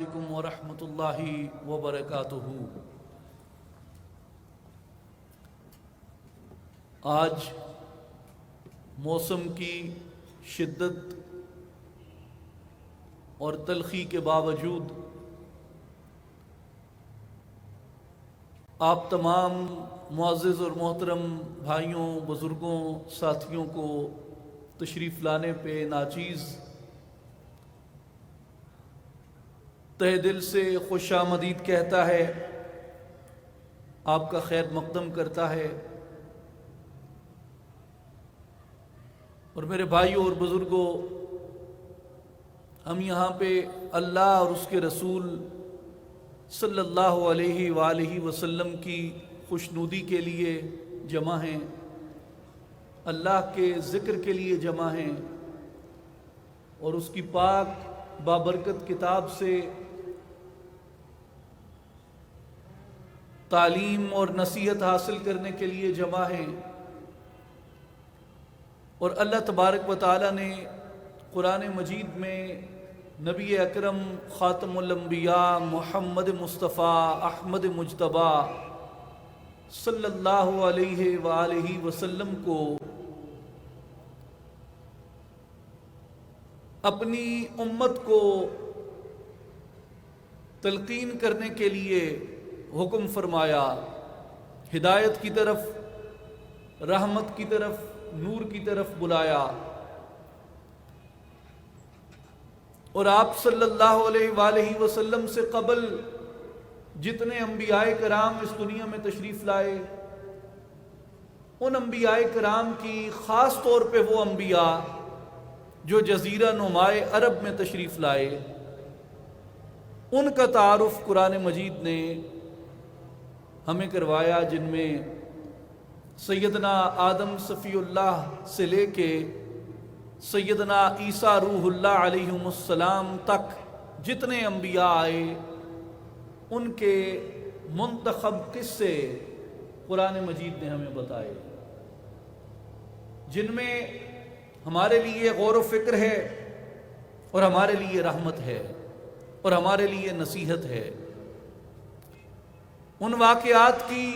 علیکم ورحمۃ اللہ وبرکاتہ۔ آج موسم کی شدت اور تلخی کے باوجود آپ تمام معزز اور محترم بھائیوں، بزرگوں، ساتھیوں کو تشریف لانے پہ ناچیز تہ دل سے خوش آمدید کہتا ہے، آپ کا خیر مقدم کرتا ہے۔ اور میرے بھائیوں اور بزرگوں، ہم یہاں پہ اللہ اور اس کے رسول صلی اللہ علیہ وآلہ وسلم کی خوشنودی کے لیے جمع ہیں، اللہ کے ذکر کے لیے جمع ہیں، اور اس کی پاک بابرکت کتاب سے تعلیم اور نصیحت حاصل کرنے کے لیے جمع ہیں۔ اور اللہ تبارک و تعالی نے قرآن مجید میں نبی اکرم خاتم الانبیاء محمد مصطفیٰ احمد مجتبیٰ صلی اللہ علیہ وآلہ وسلم کو اپنی امت کو تلقین کرنے کے لیے حکم فرمایا، ہدایت کی طرف، رحمت کی طرف، نور کی طرف بلایا۔ اور آپ صلی اللہ علیہ وآلہ وسلم سے قبل جتنے انبیاء کرام اس دنیا میں تشریف لائے، ان انبیاء کرام کی خاص طور پہ وہ انبیاء جو جزیرہ نمائے عرب میں تشریف لائے، ان کا تعارف قرآن مجید نے ہمیں کروایا، جن میں سیدنا آدم صفی اللہ سے لے کے سیدنا عیسیٰ روح اللہ علیہ السلام تک جتنے انبیاء آئے، ان کے منتخب قصے قرآن مجید نے ہمیں بتائے، جن میں ہمارے لیے غور و فکر ہے، اور ہمارے لیے رحمت ہے، اور ہمارے لیے نصیحت ہے۔ ان واقعات کی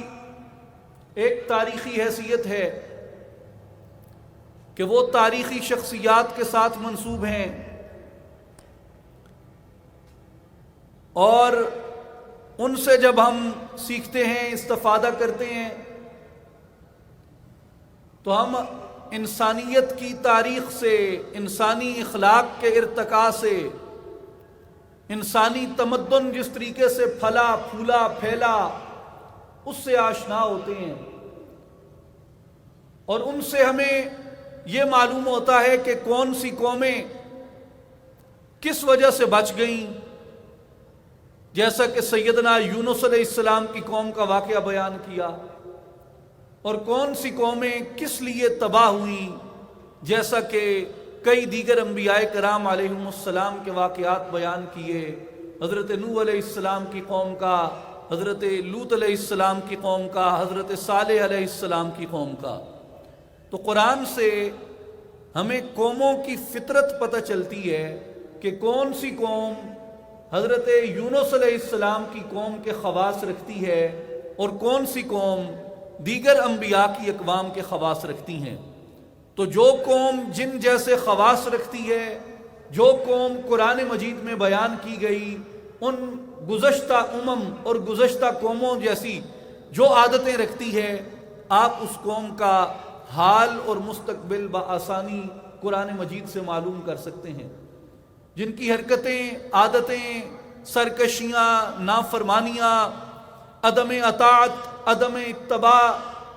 ایک تاریخی حیثیت ہے کہ وہ تاریخی شخصیات کے ساتھ منسوب ہیں، اور ان سے جب ہم سیکھتے ہیں، استفادہ کرتے ہیں، تو ہم انسانیت کی تاریخ سے، انسانی اخلاق کے ارتقاء سے، انسانی تمدن جس طریقے سے پھلا پھولا پھیلا، اس سے آشنا ہوتے ہیں، اور ان سے ہمیں یہ معلوم ہوتا ہے کہ کون سی قومیں کس وجہ سے بچ گئیں، جیسا کہ سیدنا یونس علیہ السلام کی قوم کا واقعہ بیان کیا، اور کون سی قومیں کس لیے تباہ ہوئیں، جیسا کہ کئی دیگر انبیاء کرام علیہم السلام کے واقعات بیان کیے، حضرت نوح علیہ السلام کی قوم کا، حضرت لوط علیہ السلام کی قوم کا، حضرت صالح علیہ السلام کی قوم کا۔ تو قرآن سے ہمیں قوموں کی فطرت پتہ چلتی ہے کہ کون سی قوم حضرت یونس علیہ السلام کی قوم کے خواص رکھتی ہے، اور کون سی قوم دیگر انبیاء کی اقوام کے خواص رکھتی ہیں۔ تو جو قوم جن جیسے خواص رکھتی ہے، جو قوم قرآن مجید میں بیان کی گئی، ان گزشتہ امم اور گزشتہ قوموں جیسی جو عادتیں رکھتی ہے، آپ اس قوم کا حال اور مستقبل بآسانی قرآن مجید سے معلوم کر سکتے ہیں۔ جن کی حرکتیں، عادتیں، سرکشیاں، نافرمانیاں، عدم اطاعت، عدم اتباع،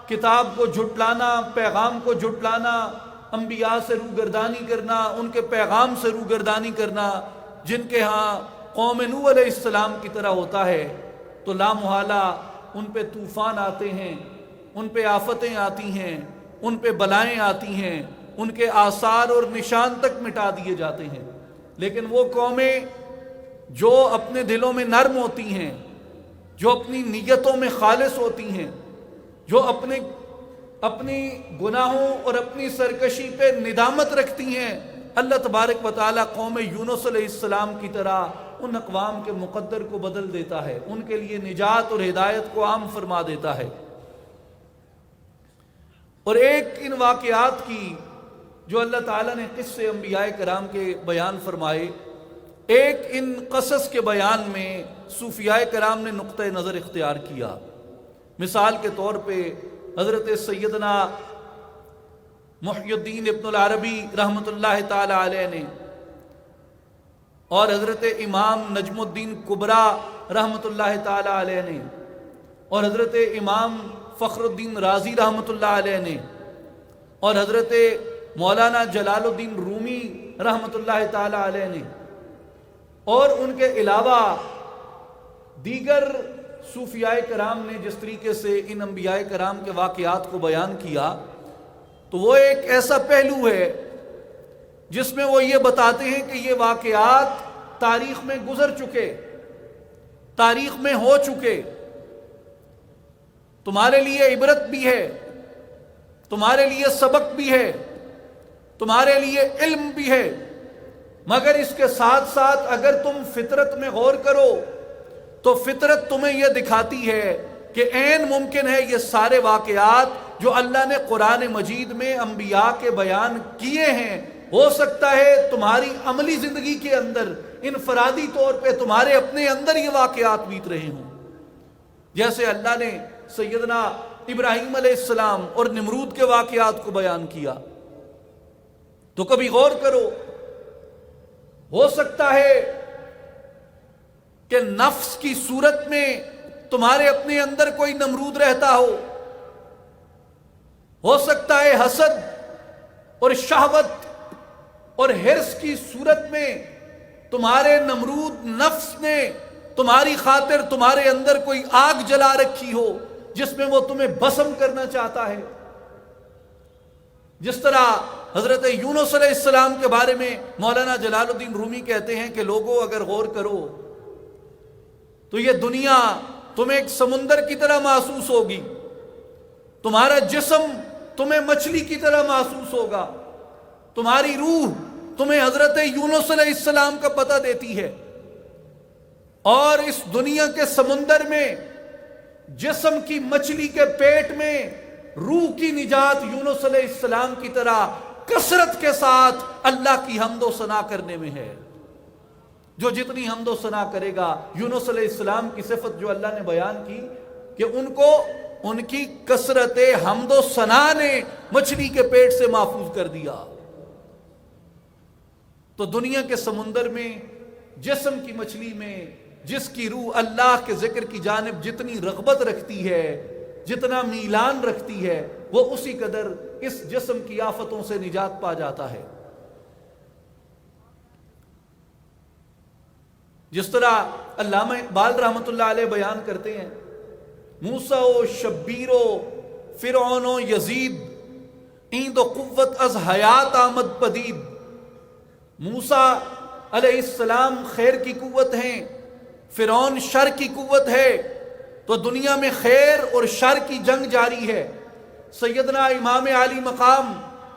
کتاب کو جھٹلانا، پیغام کو جھٹلانا، انبیاء سے روگردانی کرنا، ان کے پیغام سے روگردانی کرنا، جن کے ہاں قوم نوح علیہ السلام کی طرح ہوتا ہے، تو لا محالہ ان پہ طوفان آتے ہیں، ان پہ آفتیں آتی ہیں، ان پہ بلائیں آتی ہیں، ان کے آثار اور نشان تک مٹا دیے جاتے ہیں۔ لیکن وہ قومیں جو اپنے دلوں میں نرم ہوتی ہیں، جو اپنی نیتوں میں خالص ہوتی ہیں، جو اپنی گناہوں اور اپنی سرکشی پہ ندامت رکھتی ہیں، اللہ تبارک و تعالیٰ قوم یونس علیہ السلام کی طرح ان اقوام کے مقدر کو بدل دیتا ہے، ان کے لیے نجات اور ہدایت کو عام فرما دیتا ہے۔ اور ایک ان واقعات کی جو اللہ تعالیٰ نے قصے انبیاء کرام کے بیان فرمائے، ایک ان قصص کے بیان میں صوفیاء کرام نے نقطہ نظر اختیار کیا۔ مثال کے طور پہ حضرت سیدنا محی الدین ابن العربی رحمۃ اللہ تعالی علیہ نے اور حضرت امام نجم الدین کبرا رحمۃ اللہ تعالی علیہ نے اور حضرت امام فخر الدین رازی رحمۃ اللہ علیہ نے اور حضرت مولانا جلال الدین رومی رحمۃ اللہ تعالی علیہ نے اور ان کے علاوہ دیگر صوفیاء کرام نے جس طریقے سے ان انبیاء کرام کے واقعات کو بیان کیا، تو وہ ایک ایسا پہلو ہے جس میں وہ یہ بتاتے ہیں کہ یہ واقعات تاریخ میں گزر چکے، تاریخ میں ہو چکے، تمہارے لیے عبرت بھی ہے، تمہارے لیے سبق بھی ہے، تمہارے لیے علم بھی ہے، مگر اس کے ساتھ ساتھ اگر تم فطرت میں غور کرو تو فطرت تمہیں یہ دکھاتی ہے کہ عین ممکن ہے یہ سارے واقعات جو اللہ نے قرآن مجید میں انبیاء کے بیان کیے ہیں، ہو سکتا ہے تمہاری عملی زندگی کے اندر انفرادی طور پہ تمہارے اپنے اندر یہ واقعات بیت رہے ہوں، جیسے اللہ نے سیدنا ابراہیم علیہ السلام اور نمرود کے واقعات کو بیان کیا۔ تو کبھی غور کرو، ہو سکتا ہے کہ نفس کی صورت میں تمہارے اپنے اندر کوئی نمرود رہتا ہو سکتا ہے حسد اور شہوت اور حرص کی صورت میں تمہارے نمرود نفس نے تمہاری خاطر تمہارے اندر کوئی آگ جلا رکھی ہو جس میں وہ تمہیں بھسم کرنا چاہتا ہے۔ جس طرح حضرت یونس علیہ السلام کے بارے میں مولانا جلال الدین رومی کہتے ہیں کہ لوگوں اگر غور کرو تو یہ دنیا تمہیں ایک سمندر کی طرح محسوس ہوگی، تمہارا جسم تمہیں مچھلی کی طرح محسوس ہوگا، تمہاری روح تمہیں حضرت یونس علیہ السلام کا پتہ دیتی ہے، اور اس دنیا کے سمندر میں جسم کی مچھلی کے پیٹ میں روح کی نجات یونس علیہ السلام کی طرح کثرت کے ساتھ اللہ کی حمد و ثنا کرنے میں ہے۔ جو جتنی حمد و ثنا کرے گا، یونس علیہ السلام کی صفت جو اللہ نے بیان کی کہ ان کو ان کی کثرت حمد و ثنا نے مچھلی کے پیٹ سے محفوظ کر دیا۔ تو دنیا کے سمندر میں جسم کی مچھلی میں جس کی روح اللہ کے ذکر کی جانب جتنی رغبت رکھتی ہے، جتنا میلان رکھتی ہے، وہ اسی قدر اس جسم کی آفتوں سے نجات پا جاتا ہے۔ جس طرح علامہ اقبال رحمۃ اللہ علیہ بیان کرتے ہیں، موسیٰ و شبیر و فرعون و یزید ایند و قوت از حیات آمد پدید۔ موسیٰ علیہ السلام خیر کی قوت ہیں، فرعون شر کی قوت ہے، تو دنیا میں خیر اور شر کی جنگ جاری ہے۔ سیدنا امام علی مقام،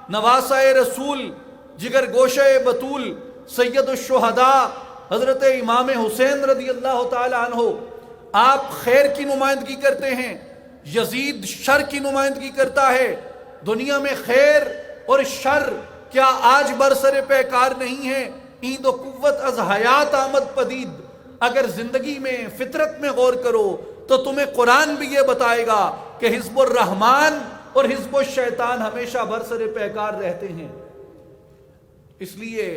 نواسہ رسول، جگر گوشہ بطول، سید الشہداء حضرت امام حسین رضی اللہ تعالی عنہ، آپ خیر کی نمائندگی کرتے ہیں، یزید شر کی نمائندگی کرتا ہے۔ دنیا میں خیر اور شر کیا آج برسر پیکار نہیں ہے؟ ایند و قوت از حیات آمد پدید۔ اگر زندگی میں فطرت میں غور کرو تو تمہیں قرآن بھی یہ بتائے گا کہ حزب الرحمن اور حزب الشیطان ہمیشہ برسر پیکار رہتے ہیں۔ اس لیے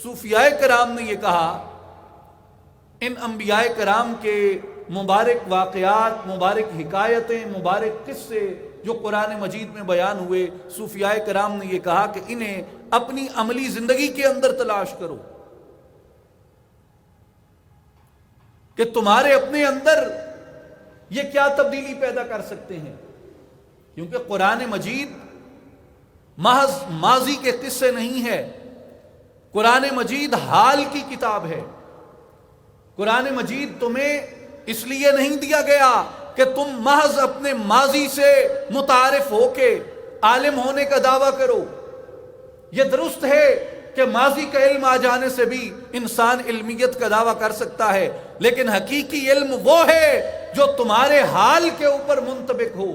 صوفیاء کرام نے یہ کہا، ان انبیاء کرام کے مبارک واقعات، مبارک حکایتیں، مبارک قصے جو قرآن مجید میں بیان ہوئے، صوفیاء کرام نے یہ کہا کہ انہیں اپنی عملی زندگی کے اندر تلاش کرو کہ تمہارے اپنے اندر یہ کیا تبدیلی پیدا کر سکتے ہیں، کیونکہ قرآن مجید محض ماضی کے قصے نہیں ہے، قرآن مجید حال کی کتاب ہے۔ قرآن مجید تمہیں اس لیے نہیں دیا گیا کہ تم محض اپنے ماضی سے متعارف ہو کے عالم ہونے کا دعویٰ کرو۔ یہ درست ہے کہ ماضی کا علم آ جانے سے بھی انسان علمیت کا دعویٰ کر سکتا ہے، لیکن حقیقی علم وہ ہے جو تمہارے حال کے اوپر منطبق ہو،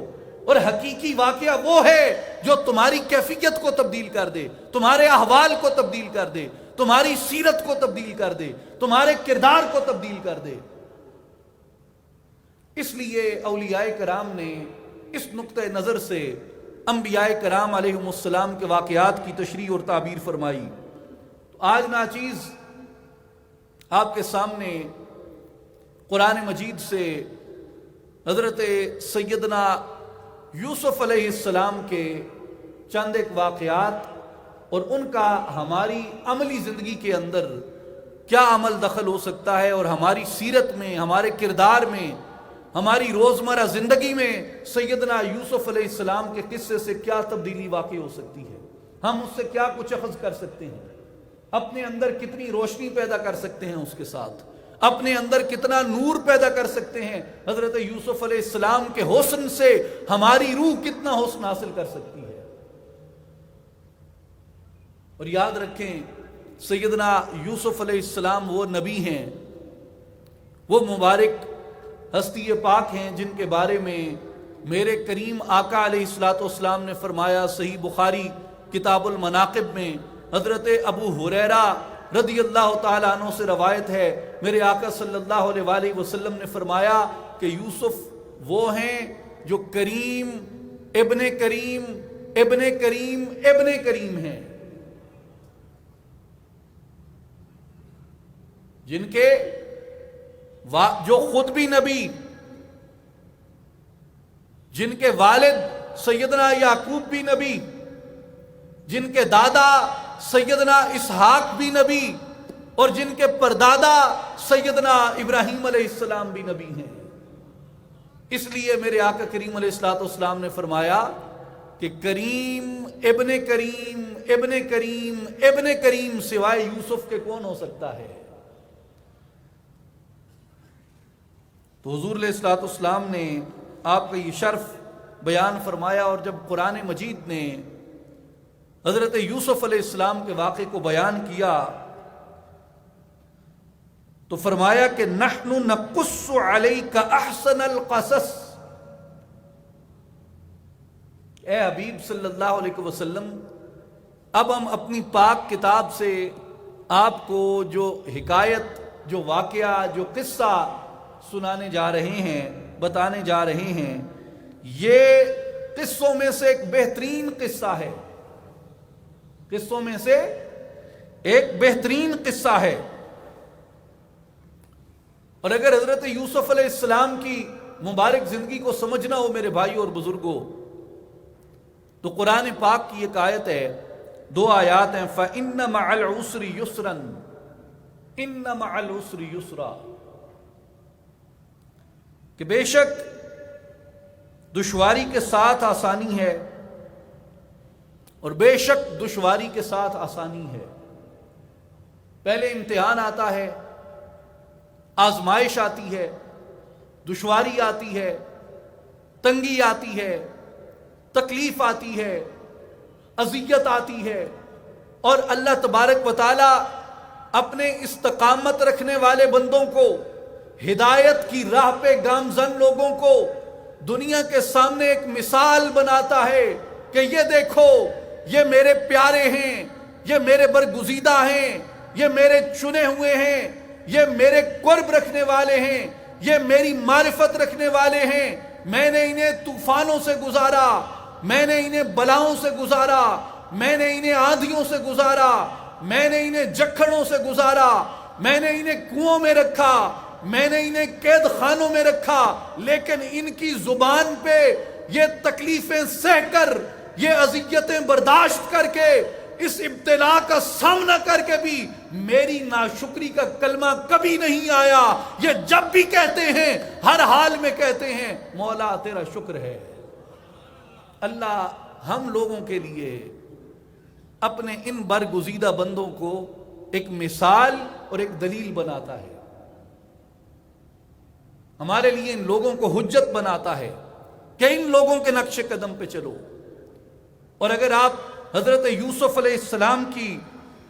اور حقیقی واقعہ وہ ہے جو تمہاری کیفیت کو تبدیل کر دے، تمہارے احوال کو تبدیل کر دے، تمہاری سیرت کو تبدیل کر دے، تمہارے کردار کو تبدیل کر دے۔ اس لیے اولیاء کرام نے اس نقطہ نظر سے انبیاء کرام علیہم السلام کے واقعات کی تشریح اور تعبیر فرمائی۔ تو آج ناچیز آپ کے سامنے قرآن مجید سے حضرت سیدنا یوسف علیہ السلام کے چند ایک واقعات اور ان کا ہماری عملی زندگی کے اندر کیا عمل دخل ہو سکتا ہے، اور ہماری سیرت میں، ہمارے کردار میں، ہماری روزمرہ زندگی میں سیدنا یوسف علیہ السلام کے قصے سے کیا تبدیلی واقع ہو سکتی ہے، ہم اس سے کیا کچھ اخذ کر سکتے ہیں، اپنے اندر کتنی روشنی پیدا کر سکتے ہیں، اس کے ساتھ اپنے اندر کتنا نور پیدا کر سکتے ہیں، حضرت یوسف علیہ السلام کے حسن سے ہماری روح کتنا حسن حاصل کر سکتی ہے۔ اور یاد رکھیں سیدنا یوسف علیہ السلام وہ نبی ہیں، وہ مبارک ہستی پاک ہیں جن کے بارے میں میرے کریم آقا علیہ السلام نے فرمایا، صحیح بخاری کتاب المناقب میں حضرت ابو ہریرہ رضی اللہ تعالیٰ عنہ سے روایت ہے، میرے آقا صلی اللہ علیہ وآلہ وسلم نے فرمایا کہ یوسف وہ ہیں جو کریم ابن کریم ابن کریم ابن کریم ہیں، جن کے جو خود بھی نبی، جن کے والد سیدنا یعقوب بھی نبی، جن کے دادا سیدنا اسحاق بھی نبی، اور جن کے پردادا سیدنا ابراہیم علیہ السلام بھی نبی ہیں۔ اس لیے میرے آقا کریم علیہ السلام نے فرمایا کہ کریم ابن کریم ابن کریم ابن کریم سوائے یوسف کے کون ہو سکتا ہے؟ تو حضور علیہ السلام نے آپ کا یہ شرف بیان فرمایا، اور جب قرآن مجید نے حضرت یوسف علیہ السلام کے واقعے کو بیان کیا تو فرمایا کہ نحن نقص علیک احسن القصص، اے حبیب صلی اللہ علیہ وسلم، اب ہم اپنی پاک کتاب سے آپ کو جو حکایت، جو واقعہ، جو قصہ سنانے جا رہے ہیں، بتانے جا رہے ہیں، یہ قصوں میں سے ایک بہترین قصہ ہے، قصوں میں سے ایک بہترین قصہ ہے۔ اور اگر حضرت یوسف علیہ السلام کی مبارک زندگی کو سمجھنا ہو میرے بھائیوں اور بزرگوں، تو قرآن پاک کی ایک آیت ہے، دو آیات ہیں، فَإِنَّ مَعَ الْعُسْرِ يُسْرًا إِنَّ مَعَ الْعُسْرِ يُسْرًا، کہ بے شک دشواری کے ساتھ آسانی ہے، اور بے شک دشواری کے ساتھ آسانی ہے۔ پہلے امتحان آتا ہے، آزمائش آتی ہے، دشواری آتی ہے، تنگی آتی ہے، تکلیف آتی ہے، اذیت آتی ہے، اور اللہ تبارک و تعالی اپنے استقامت رکھنے والے بندوں کو، ہدایت کی راہ پہ گامزن لوگوں کو دنیا کے سامنے ایک مثال بناتا ہے کہ یہ دیکھو، یہ میرے پیارے ہیں، یہ میرے برگزیدہ ہیں، یہ میرے چنے ہوئے ہیں، یہ میرے قرب رکھنے والے ہیں، یہ میری معرفت رکھنے والے ہیں، میں نے انہیں طوفانوں سے گزارا، میں نے انہیں بلاؤں سے گزارا، میں نے انہیں آندھیوں سے گزارا، میں نے انہیں جکھڑوں سے گزارا، میں نے انہیں کنووں میں رکھا، میں نے انہیں قید خانوں میں رکھا، لیکن ان کی زبان پہ یہ تکلیفیں سہ کر، یہ اذیتیں برداشت کر کے، اس ابتلا کا سامنا کر کے بھی میری ناشکری کا کلمہ کبھی نہیں آیا۔ یہ جب بھی کہتے ہیں، ہر حال میں کہتے ہیں، مولا تیرا شکر ہے۔ اللہ ہم لوگوں کے لیے اپنے ان برگزیدہ بندوں کو ایک مثال اور ایک دلیل بناتا ہے، ہمارے لیے ان لوگوں کو حجت بناتا ہے کہ ان لوگوں کے نقش قدم پہ چلو۔ اور اگر آپ حضرت یوسف علیہ السلام کی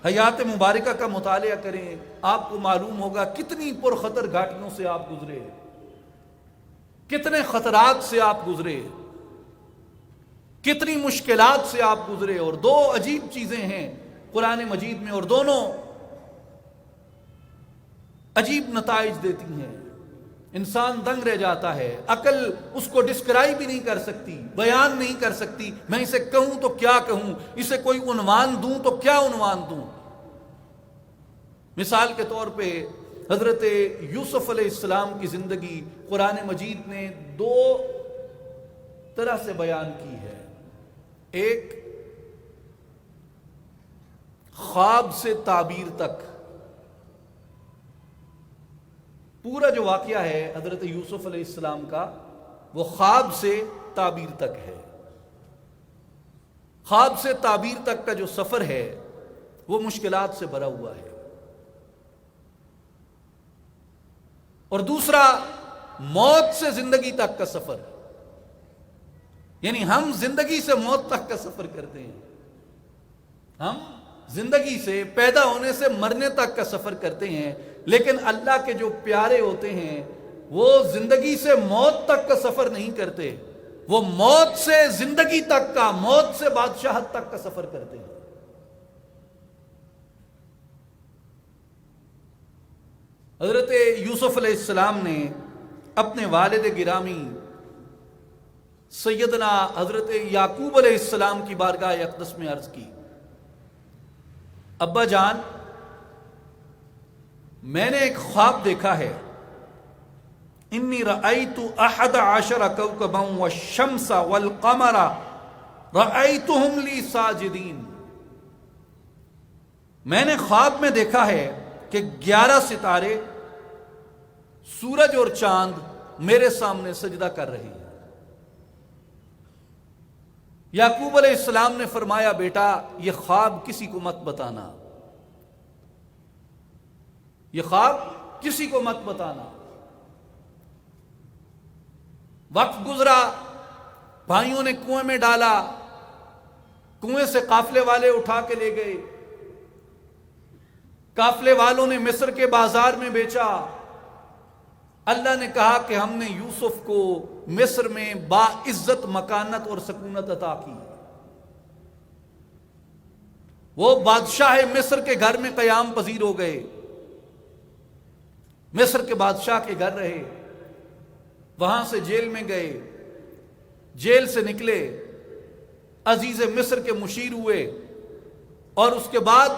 حیات مبارکہ کا مطالعہ کریں، آپ کو معلوم ہوگا کتنی پرخطر گھاٹیوں سے آپ گزرے، کتنے خطرات سے آپ گزرے، کتنی مشکلات سے آپ گزرے. اور دو عجیب چیزیں ہیں قرآن مجید میں، اور دونوں عجیب نتائج دیتی ہیں. انسان دنگ رہ جاتا ہے، عقل اس کو ڈسکرائب بھی نہیں کر سکتی، بیان نہیں کر سکتی. میں اسے کہوں تو کیا کہوں، اسے کوئی عنوان دوں تو کیا عنوان دوں. مثال کے طور پہ حضرت یوسف علیہ السلام کی زندگی قرآن مجید نے دو طرح سے بیان کی ہے. ایک خواب سے تعبیر تک، پورا جو واقعہ ہے حضرت یوسف علیہ السلام کا وہ خواب سے تعبیر تک ہے. خواب سے تعبیر تک کا جو سفر ہے وہ مشکلات سے بھرا ہوا ہے. اور دوسرا موت سے زندگی تک کا سفر، یعنی ہم زندگی سے موت تک کا سفر کرتے ہیں. ہم زندگی سے پیدا ہونے سے مرنے تک کا سفر کرتے ہیں، لیکن اللہ کے جو پیارے ہوتے ہیں وہ زندگی سے موت تک کا سفر نہیں کرتے، وہ موت سے زندگی تک کا، موت سے بادشاہت تک کا سفر کرتے ہیں. حضرت یوسف علیہ السلام نے اپنے والد گرامی سیدنا حضرت یعقوب علیہ السلام کی بارگاہ اقدس میں عرض کی، ابا جان، میں نے ایک خواب دیکھا ہے، انی رأیت 11 کوكبا والشمس والقمر رأیتهم لی ساجدین. میں نے خواب میں دیکھا ہے کہ 11 ستارے، سورج اور چاند میرے سامنے سجدہ کر رہے ہیں. یعقوب علیہ السلام نے فرمایا، بیٹا یہ خواب کسی کو مت بتانا، یہ خواب کسی کو مت بتانا. وقت گزرا، بھائیوں نے کنویں میں ڈالا، کنویں سے قافلے والے اٹھا کے لے گئے، قافلے والوں نے مصر کے بازار میں بیچا. اللہ نے کہا کہ ہم نے یوسف کو مصر میں باعزت مکانت اور سکونت عطا کی. وہ بادشاہ مصر کے گھر میں قیام پذیر ہو گئے، مصر کے بادشاہ کے گھر رہے، وہاں سے جیل میں گئے، جیل سے نکلے، عزیز مصر کے مشیر ہوئے، اور اس کے بعد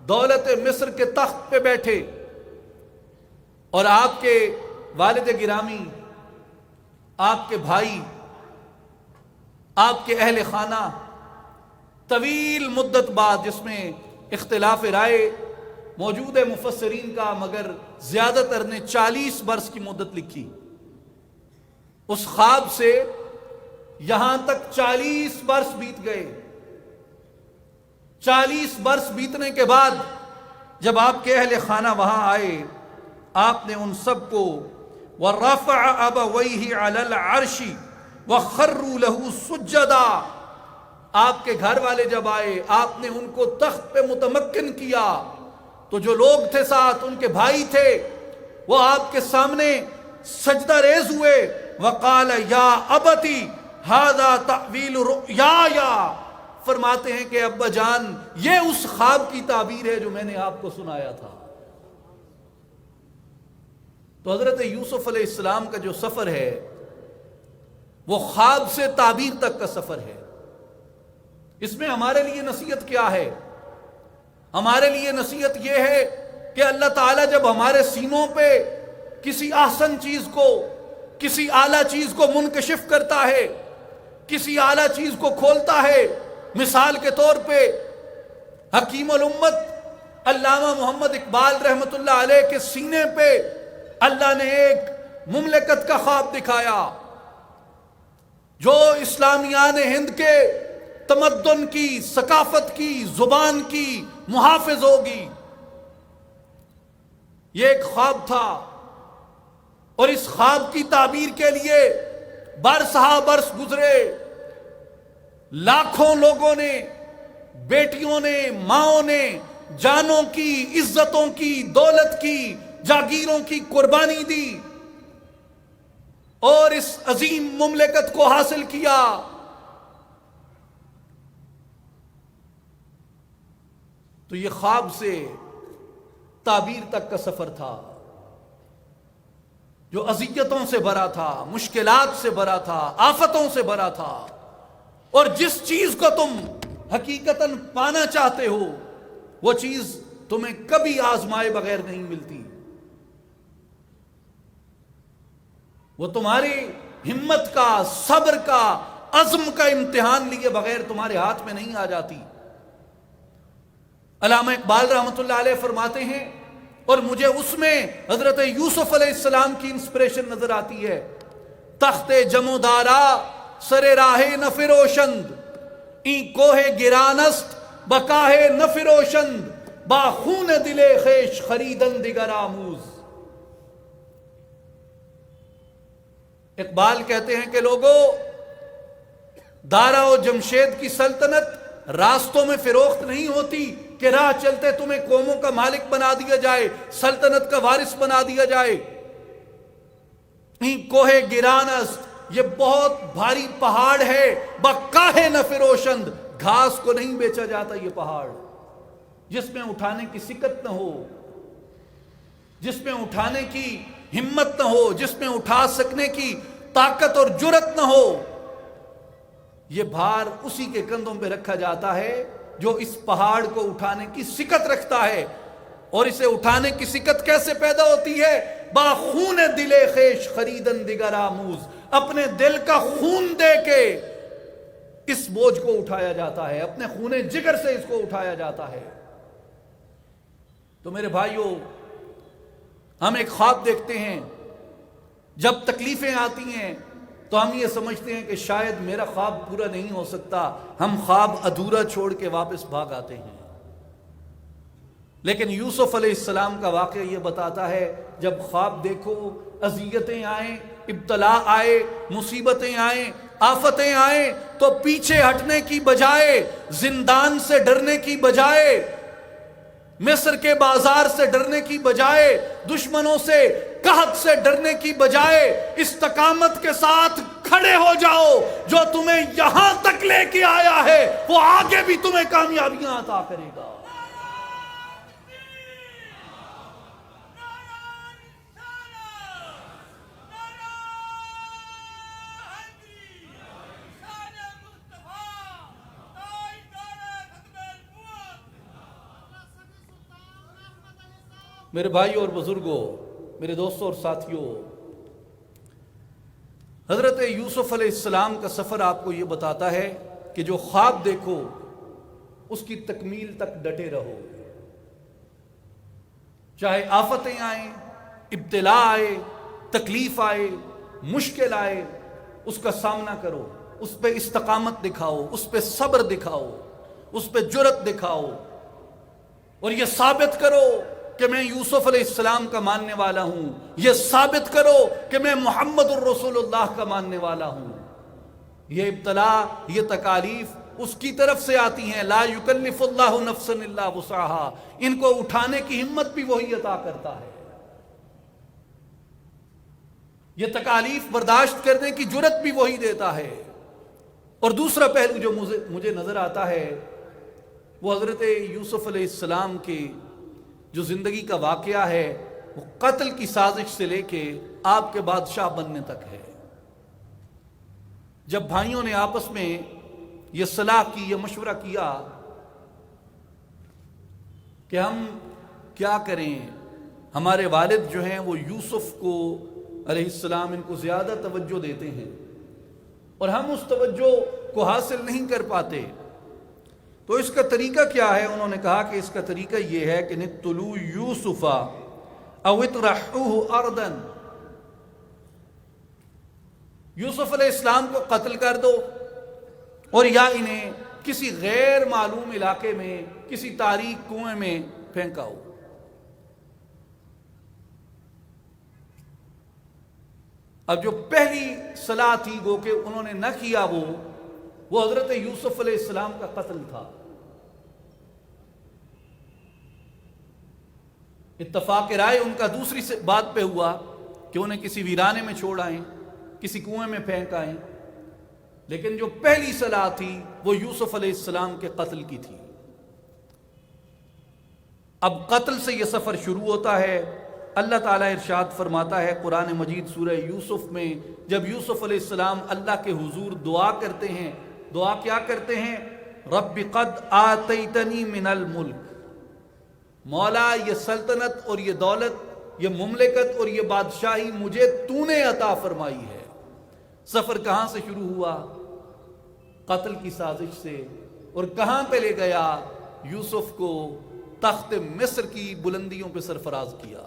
دولت مصر کے تخت پہ بیٹھے. اور آپ کے والد گرامی، آپ کے بھائی، آپ کے اہل خانہ طویل مدت بعد، جس میں اختلاف رائے موجود ہے مفسرین کا، مگر زیادہ تر نے 40 برس کی مدت لکھی، اس خواب سے یہاں تک 40 برس بیت گئے. 40 برس بیتنے کے بعد جب آپ کے اہل خانہ وہاں آئے، آپ نے ان سب کو وَرَفَعَ أَبَوَيْهِ عَلَى الْعَرْشِ وَخَرُّوا لَهُ سُجَّدًا. آپ کے گھر والے جب آئے، آپ نے ان کو تخت پہ متمکن کیا، تو جو لوگ تھے ساتھ، ان کے بھائی تھے، وہ آپ کے سامنے سجدہ ریز ہوئے. وَقَالَ يَا أَبَتِ هَذَا تَأْوِيلُ رُؤْيَايَ. فرماتے ہیں کہ ابا جان، یہ اس خواب کی تعبیر ہے جو میں نے آپ کو سنایا تھا. تو حضرت یوسف علیہ السلام کا جو سفر ہے وہ خواب سے تعبیر تک کا سفر ہے. اس میں ہمارے لیے نصیحت کیا ہے؟ ہمارے لیے نصیحت یہ ہے کہ اللہ تعالیٰ جب ہمارے سینوں پہ کسی احسن چیز کو، کسی اعلیٰ چیز کو منکشف کرتا ہے، کسی اعلیٰ چیز کو کھولتا ہے، مثال کے طور پہ حکیم الامت علامہ محمد اقبال رحمۃ اللہ علیہ کے سینے پہ اللہ نے ایک مملکت کا خواب دکھایا جو اسلامیان ہند کے تمدن کی، ثقافت کی، زبان کی محافظ ہوگی. یہ ایک خواب تھا، اور اس خواب کی تعبیر کے لیے برسہ برس گزرے، لاکھوں لوگوں نے بیٹیوں نے، ماؤں نے جانوں کی، عزتوں کی، دولت کی، جاگیروں کی قربانی دی اور اس عظیم مملکت کو حاصل کیا. تو یہ خواب سے تعبیر تک کا سفر تھا جو اذیتوں سے بھرا تھا، مشکلات سے بھرا تھا، آفتوں سے بھرا تھا. اور جس چیز کو تم حقیقتاً پانا چاہتے ہو وہ چیز تمہیں کبھی آزمائے بغیر نہیں ملتی. وہ تمہاری ہمت کا، صبر کا، عزم کا امتحان لیے بغیر تمہارے ہاتھ میں نہیں آ جاتی. علامہ اقبال رحمۃ اللہ علیہ فرماتے ہیں، اور مجھے اس میں حضرت یوسف علیہ السلام کی انسپریشن نظر آتی ہے، تخت جمو دارا سر راہ نفروشند، این کوہ گرانست بکاہ نفروشند، با خون دل خیش خریدن دیگر آموز. اقبال کہتے ہیں کہ لوگوں، دارا و جمشید کی سلطنت راستوں میں فروخت نہیں ہوتی کہ راہ چلتے تمہیں قوموں کا مالک بنا دیا جائے، سلطنت کا وارث بنا دیا جائے. کوہ گرانست، یہ بہت بھاری پہاڑ ہے، بکاہ نفروشند، گھاس کو نہیں بیچا جاتا. یہ پہاڑ جس میں اٹھانے کی سکت نہ ہو، جس میں اٹھانے کی ہمت نہ ہو، جس میں اٹھا سکنے کی طاقت اور جرت نہ ہو، یہ بھار اسی کے کندھوں پہ رکھا جاتا ہے جو اس پہاڑ کو اٹھانے کی سکت رکھتا ہے. اور اسے اٹھانے کی سکت کیسے پیدا ہوتی ہے؟ با خون دل خیش خریدن دیگر آموز، اپنے دل کا خون دے کے اس بوجھ کو اٹھایا جاتا ہے، اپنے خون جگر سے اس کو اٹھایا جاتا ہے. تو میرے بھائیوں، ہم ایک خواب دیکھتے ہیں، جب تکلیفیں آتی ہیں تو ہم یہ سمجھتے ہیں کہ شاید میرا خواب پورا نہیں ہو سکتا، ہم خواب ادھورا چھوڑ کے واپس بھاگ آتے ہیں. لیکن یوسف علیہ السلام کا واقعہ یہ بتاتا ہے، جب خواب دیکھو، اذیتیں آئیں، ابتلا آئے، مصیبتیں آئیں، آفتیں آئیں، تو پیچھے ہٹنے کی بجائے، زندان سے ڈرنے کی بجائے، مصر کے بازار سے ڈرنے کی بجائے، دشمنوں سے، قحط سے ڈرنے کی بجائے، استقامت کے ساتھ کھڑے ہو جاؤ. جو تمہیں یہاں تک لے کے آیا ہے وہ آگے بھی تمہیں کامیابیاں عطا کرے گا. میرے بھائیوں اور بزرگوں، میرے دوستوں اور ساتھیوں، حضرت یوسف علیہ السلام کا سفر آپ کو یہ بتاتا ہے کہ جو خواب دیکھو اس کی تکمیل تک ڈٹے رہو. چاہے آفتیں آئیں، ابتلا آئے، تکلیف آئے، مشکل آئے، اس کا سامنا کرو، اس پہ استقامت دکھاؤ، اس پہ صبر دکھاؤ، اس پہ جرت دکھاؤ، اور یہ ثابت کرو کہ میں یوسف علیہ السلام کا ماننے والا ہوں. یہ ثابت کرو کہ میں محمد الرسول اللہ کا ماننے والا ہوں. یہ ابتلا، یہ تکالیف اس کی طرف سے آتی ہیں. لا یکلف اللہ نفسا الا وسعها، ان کو اٹھانے کی ہمت بھی وہی عطا کرتا ہے. یہ تکالیف برداشت کرنے کی جرت بھی وہی دیتا ہے. اور دوسرا پہلو جو مجھے نظر آتا ہے وہ حضرت یوسف علیہ السلام کی جو زندگی کا واقعہ ہے، وہ قتل کی سازش سے لے کے آپ کے بادشاہ بننے تک ہے. جب بھائیوں نے آپس میں یہ صلاح کی، یہ مشورہ کیا کہ ہم کیا کریں، ہمارے والد جو ہیں وہ یوسف کو علیہ السلام ان کو زیادہ توجہ دیتے ہیں اور ہم اس توجہ کو حاصل نہیں کر پاتے، تو اس کا طریقہ کیا ہے؟ انہوں نے کہا کہ اس کا طریقہ یہ ہے کہ نقتلوا یوسف او اطرحوه ارضا، یوسف علیہ السلام کو قتل کر دو اور یا انہیں کسی غیر معلوم علاقے میں، کسی تاریک کنویں میں پھینکاؤ. اب جو پہلی صلاح تھی گو کہ انہوں نے نہ کیا وہ حضرت یوسف علیہ السلام کا قتل تھا. اتفاق رائے ان کا دوسری سے بات پہ ہوا کہ انہیں کسی ویرانے میں چھوڑ آئیں، کسی کنویں میں پھینک آئیں، لیکن جو پہلی صلاح تھی وہ یوسف علیہ السلام کے قتل کی تھی۔ اب قتل سے یہ سفر شروع ہوتا ہے۔ اللہ تعالیٰ ارشاد فرماتا ہے قرآن مجید سورہ یوسف میں، جب یوسف علیہ السلام اللہ کے حضور دعا کرتے ہیں، دعا کیا کرتے ہیں؟ رب قد آتیتنی من الملک، مولا یہ سلطنت اور یہ دولت، یہ مملکت اور یہ بادشاہی مجھے تو نے عطا فرمائی ہے۔ سفر کہاں سے شروع ہوا؟ قتل کی سازش سے، اور کہاں پہ لے گیا؟ یوسف کو تخت مصر کی بلندیوں پہ سرفراز کیا۔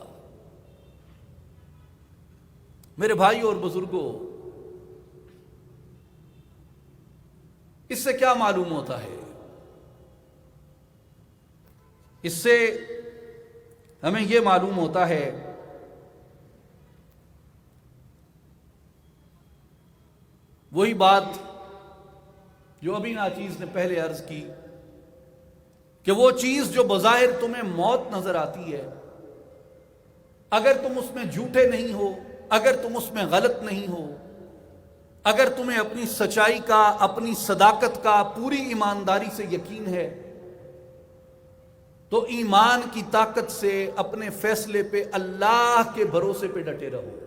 میرے بھائی اور بزرگوں، اس سے کیا معلوم ہوتا ہے؟ اس سے ہمیں یہ معلوم ہوتا ہے وہی بات جو ابھی ناچیز نے پہلے عرض کی کہ وہ چیز جو بظاہر تمہیں موت نظر آتی ہے، اگر تم اس میں جھوٹے نہیں ہو، اگر تم اس میں غلط نہیں ہو، اگر تمہیں اپنی سچائی کا، اپنی صداقت کا پوری ایمانداری سے یقین ہے، تو ایمان کی طاقت سے اپنے فیصلے پہ اللہ کے بھروسے پہ ڈٹے رہو،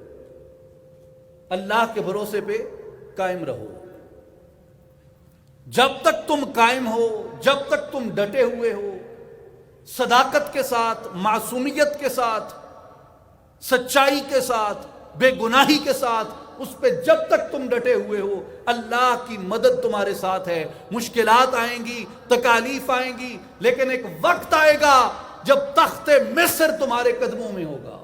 اللہ کے بھروسے پہ قائم رہو۔ جب تک تم قائم ہو، جب تک تم ڈٹے ہوئے ہو، صداقت کے ساتھ، معصومیت کے ساتھ، سچائی کے ساتھ، بے گناہی کے ساتھ، اس پہ جب تک تم ڈٹے ہوئے ہو، اللہ کی مدد تمہارے ساتھ ہے۔ مشکلات آئیں گی، تکالیف آئیں گی، لیکن ایک وقت آئے گا جب تخت مصر تمہارے قدموں میں ہوگا۔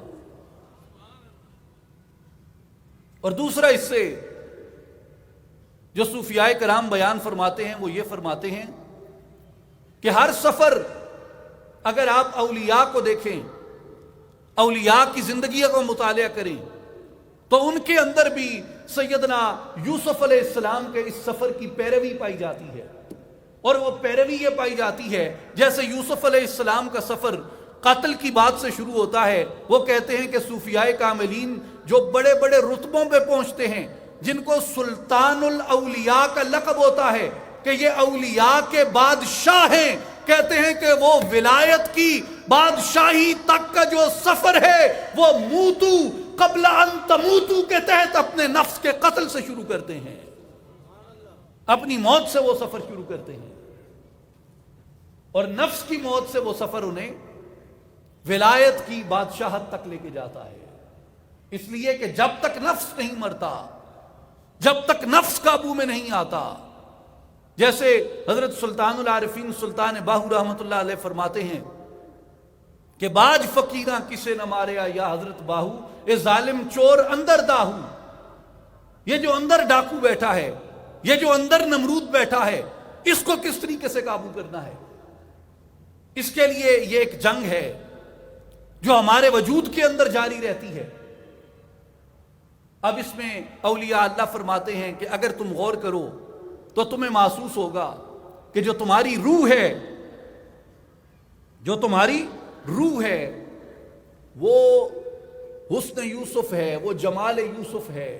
اور دوسرا اس سے جو صوفیاء کرام بیان فرماتے ہیں وہ یہ فرماتے ہیں کہ ہر سفر، اگر آپ اولیاء کو دیکھیں، اولیاء کی زندگی کو مطالعہ کریں، تو ان کے اندر بھی سیدنا یوسف علیہ السلام کے اس سفر کی پیروی پائی جاتی ہے۔ اور وہ پیروی یہ پائی جاتی ہے جیسے یوسف علیہ السلام کا سفر قتل کی بات سے شروع ہوتا ہے۔ وہ کہتے ہیں کہ صوفیاء کاملین جو بڑے بڑے رتبوں پہ پہنچتے ہیں، جن کو سلطان الاولیاء کا لقب ہوتا ہے کہ یہ اولیاء کے بادشاہ ہیں، کہتے ہیں کہ وہ ولایت کی بادشاہی تک کا جو سفر ہے وہ موتو قبل ان تموتو کے تحت اپنے نفس کے قتل سے شروع کرتے ہیں، اپنی موت سے وہ سفر شروع کرتے ہیں، اور نفس کی موت سے وہ سفر انہیں ولایت کی بادشاہت تک لے کے جاتا ہے۔ اس لیے کہ جب تک نفس نہیں مرتا، جب تک نفس قابو میں نہیں آتا، جیسے حضرت سلطان العارفین سلطان باہو رحمۃ اللہ علیہ فرماتے ہیں کہ باج فقیراں کسے نہ ماریا یا حضرت باہو، اے ظالم چور اندر داہو۔ یہ جو اندر ڈاکو بیٹھا ہے، یہ جو اندر نمرود بیٹھا ہے، اس کو کس طریقے سے قابو کرنا ہے؟ اس کے لیے یہ ایک جنگ ہے جو ہمارے وجود کے اندر جاری رہتی ہے۔ اب اس میں اولیاء اللہ فرماتے ہیں کہ اگر تم غور کرو تو تمہیں محسوس ہوگا کہ جو تمہاری روح ہے، جو تمہاری روح ہے، وہ حسن یوسف ہے، وہ جمال یوسف ہے،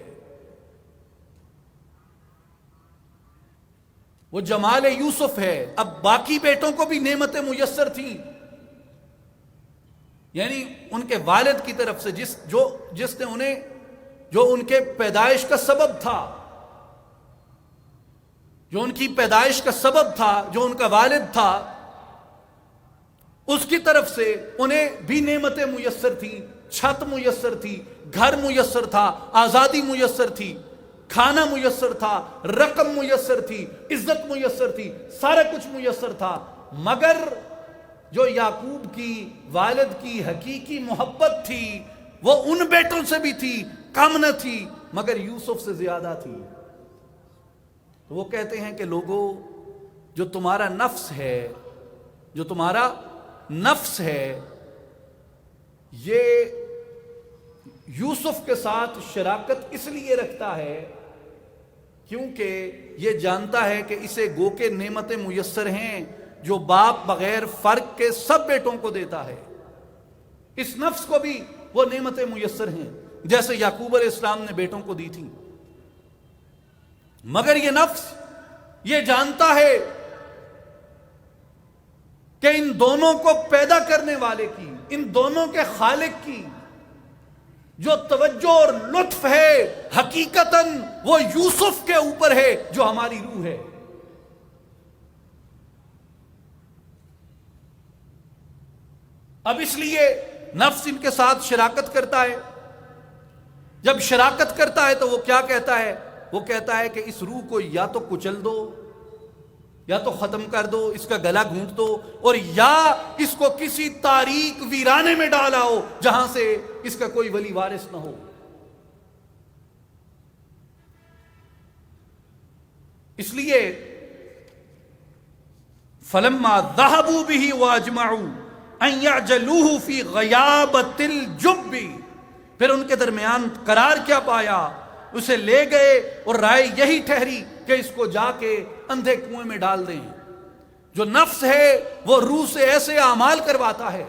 وہ جمال یوسف ہے۔ اب باقی بیٹوں کو بھی نعمتیں میسر تھیں، یعنی ان کے والد کی طرف سے جس نے انہیں، جو ان کے پیدائش کا سبب تھا، جو ان کی پیدائش کا سبب تھا، جو ان کا والد تھا، اس کی طرف سے انہیں بھی نعمتیں میسر تھیں، چھت میسر تھی، گھر میسر تھا، آزادی میسر تھی، کھانا میسر تھا، رقم میسر تھی، عزت میسر تھی، سارا کچھ میسر تھا، مگر جو یعقوب کی والد کی حقیقی محبت تھی وہ ان بیٹوں سے بھی تھی، کم نہ تھی، مگر یوسف سے زیادہ تھی۔ تو وہ کہتے ہیں کہ لوگوں، جو تمہارا نفس ہے، جو تمہارا نفس ہے، یہ یوسف کے ساتھ شراکت اس لیے رکھتا ہے کیونکہ یہ جانتا ہے کہ اسے گو کے نعمتیں میسر ہیں جو باپ بغیر فرق کے سب بیٹوں کو دیتا ہے۔ اس نفس کو بھی وہ نعمتیں میسر ہیں جیسے یعقوب علیہ السلام نے بیٹوں کو دی تھی، مگر یہ نفس یہ جانتا ہے کہ ان دونوں کو پیدا کرنے والے کی، ان دونوں کے خالق کی جو توجہ اور لطف ہے حقیقتاً وہ یوسف کے اوپر ہے جو ہماری روح ہے۔ اب اس لیے نفس ان کے ساتھ شراکت کرتا ہے، جب شراکت کرتا ہے تو وہ کیا کہتا ہے؟ وہ کہتا ہے کہ اس روح کو یا تو کچل دو، یا تو ختم کر دو، اس کا گلا گھونٹ دو، اور یا اس کو کسی تاریک ویرانے میں ڈالاؤ جہاں سے اس کا کوئی ولی وارث نہ ہو۔ اس لیے فلما ذهبوا به واجمعوا ان يعجلوه في غیابۃ الجب، پھر ان کے درمیان قرار کیا پایا، اسے لے گئے اور رائے یہی ٹھہری کہ اس کو جا کے اندھے کنویں میں ڈال دیں۔ جو نفس ہے وہ روح سے ایسے اعمال کرواتا ہے،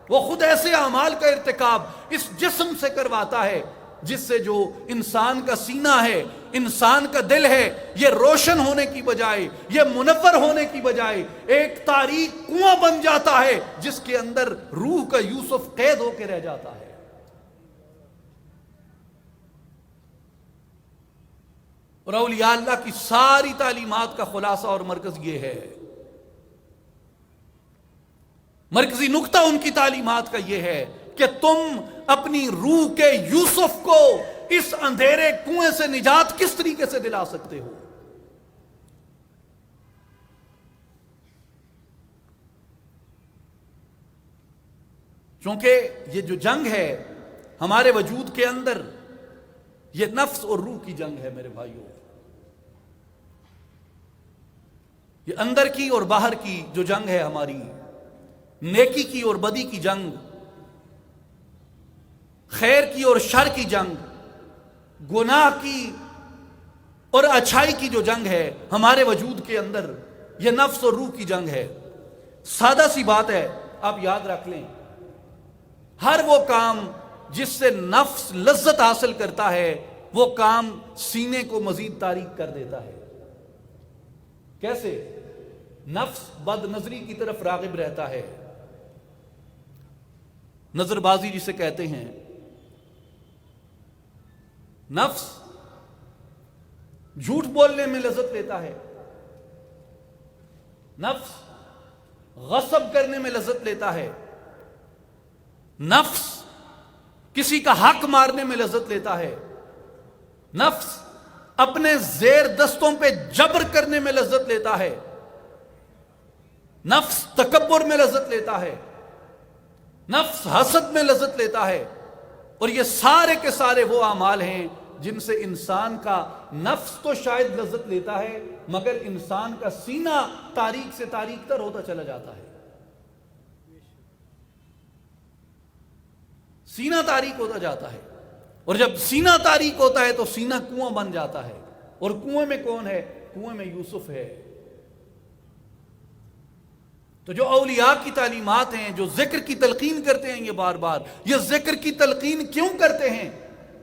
وہ خود ایسے اعمال کا ارتکاب اس جسم سے کرواتا ہے جس سے جو انسان کا سینہ ہے، انسان کا دل ہے، یہ روشن ہونے کی بجائے، یہ منور ہونے کی بجائے ایک تاریک کنواں بن جاتا ہے جس کے اندر روح کا یوسف قید ہو کے رہ جاتا ہے۔ اور اولیاء اللہ کی ساری تعلیمات کا خلاصہ اور مرکز یہ ہے، مرکزی نقطہ ان کی تعلیمات کا یہ ہے کہ تم اپنی روح کے یوسف کو اس اندھیرے کنویں سے نجات کس طریقے سے دلا سکتے ہو۔ چونکہ یہ جو جنگ ہے ہمارے وجود کے اندر، یہ نفس اور روح کی جنگ ہے میرے بھائیوں، یہ اندر کی اور باہر کی جو جنگ ہے ہماری، نیکی کی اور بدی کی جنگ، خیر کی اور شر کی جنگ، گناہ کی اور اچھائی کی جو جنگ ہے ہمارے وجود کے اندر، یہ نفس اور روح کی جنگ ہے۔ سادہ سی بات ہے، آپ یاد رکھ لیں، ہر وہ کام جس سے نفس لذت حاصل کرتا ہے وہ کام سینے کو مزید تاریک کر دیتا ہے۔ کیسے؟ نفس بد نظری کی طرف راغب رہتا ہے، نظر بازی جسے کہتے ہیں۔ نفس جھوٹ بولنے میں لذت لیتا ہے، نفس غصب کرنے میں لذت لیتا ہے، نفس کسی کا حق مارنے میں لذت لیتا ہے، نفس اپنے زیر دستوں پہ جبر کرنے میں لذت لیتا ہے، نفس تکبر میں لذت لیتا ہے، نفس حسد میں لذت لیتا ہے، اور یہ سارے کے سارے وہ اعمال ہیں جن سے انسان کا نفس تو شاید لذت لیتا ہے مگر انسان کا سینہ تاریک سے تاریک تر ہوتا چلا جاتا ہے۔ سینہ تاریک ہوتا جاتا ہے، اور جب سینہ تاریک ہوتا ہے تو سینہ کنواں بن جاتا ہے، اور کنویں میں کون ہے؟ کنویں میں یوسف ہے۔ تو جو اولیاء کی تعلیمات ہیں، جو ذکر کی تلقین کرتے ہیں، یہ بار بار یہ ذکر کی تلقین کیوں کرتے ہیں؟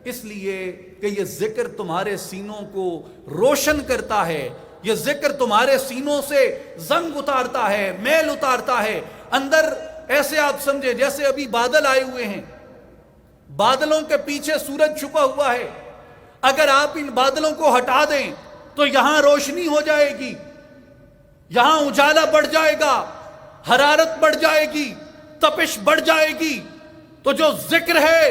اس لیے کہ یہ ذکر تمہارے سینوں کو روشن کرتا ہے، یہ ذکر تمہارے سینوں سے زنگ اتارتا ہے، میل اتارتا ہے اندر۔ ایسے آپ سمجھے جیسے ابھی بادل آئے ہوئے ہیں، بادلوں کے پیچھے سورج چھپا ہوا ہے، اگر آپ ان بادلوں کو ہٹا دیں تو یہاں روشنی ہو جائے گی، یہاں اجالا بڑھ جائے گا، حرارت بڑھ جائے گی، تپش بڑھ جائے گی۔ تو جو ذکر ہے،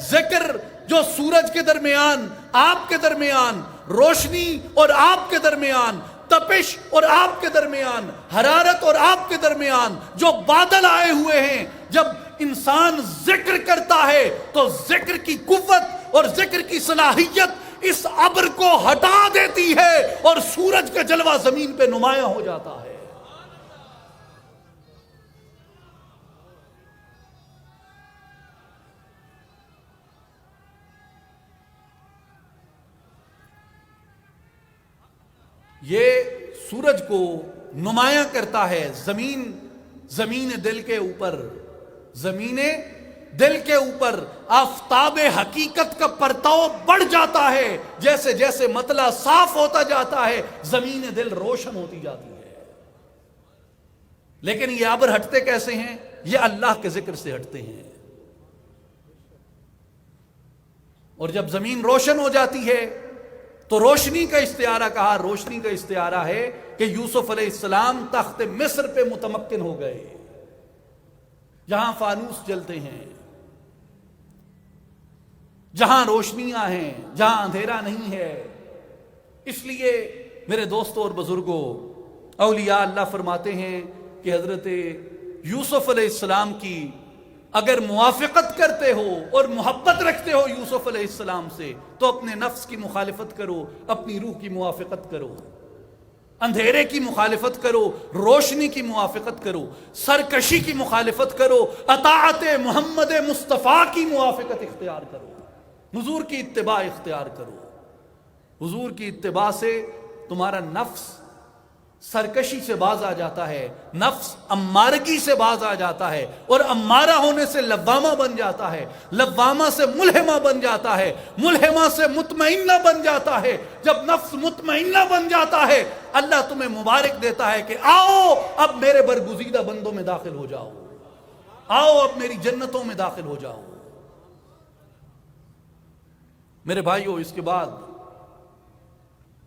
ذکر جو سورج کے درمیان، آپ کے درمیان، روشنی اور آپ کے درمیان، تپش اور آپ کے درمیان، حرارت اور آپ کے درمیان جو بادل آئے ہوئے ہیں، جب انسان ذکر کرتا ہے تو ذکر کی قوت اور ذکر کی صلاحیت اس ابر کو ہٹا دیتی ہے اور سورج کا جلوہ زمین پہ نمایاں ہو جاتا ہے۔ یہ سورج کو نمایاں کرتا ہے زمین دل کے اوپر، زمین دل کے اوپر آفتاب حقیقت کا پرتاؤ بڑھ جاتا ہے، جیسے جیسے مطلع صاف ہوتا جاتا ہے زمین دل روشن ہوتی جاتی ہے۔ لیکن یہ ابر ہٹتے کیسے ہیں؟ یہ اللہ کے ذکر سے ہٹتے ہیں۔ اور جب زمین روشن ہو جاتی ہے تو روشنی کا استعارہ کہا، روشنی کا استعارہ ہے کہ یوسف علیہ السلام تخت مصر پہ متمکن ہو گئے، جہاں فانوس جلتے ہیں، جہاں روشنیاں ہیں، جہاں اندھیرا نہیں ہے۔ اس لیے میرے دوستوں اور بزرگوں، اولیاء اللہ فرماتے ہیں کہ حضرت یوسف علیہ السلام کی اگر موافقت کرتے ہو اور محبت رکھتے ہو یوسف علیہ السلام سے، تو اپنے نفس کی مخالفت کرو، اپنی روح کی موافقت کرو، اندھیرے کی مخالفت کرو، روشنی کی موافقت کرو، سرکشی کی مخالفت کرو، اطاعت محمد مصطفیٰ کی موافقت اختیار کرو، حضور کی اتباع اختیار کرو۔ حضور کی اتباع سے تمہارا نفس سرکشی سے باز آ جاتا ہے، نفس امارگی سے باز آ جاتا ہے، اور امارہ ہونے سے لوامہ بن جاتا ہے، لوامہ سے ملہمہ بن جاتا ہے، ملہمہ سے مطمئنہ بن جاتا ہے۔ جب نفس مطمئنہ بن جاتا ہے، اللہ تمہیں مبارک دیتا ہے کہ آؤ اب میرے برگزیدہ بندوں میں داخل ہو جاؤ، آؤ اب میری جنتوں میں داخل ہو جاؤ۔ میرے بھائیوں، اس کے بعد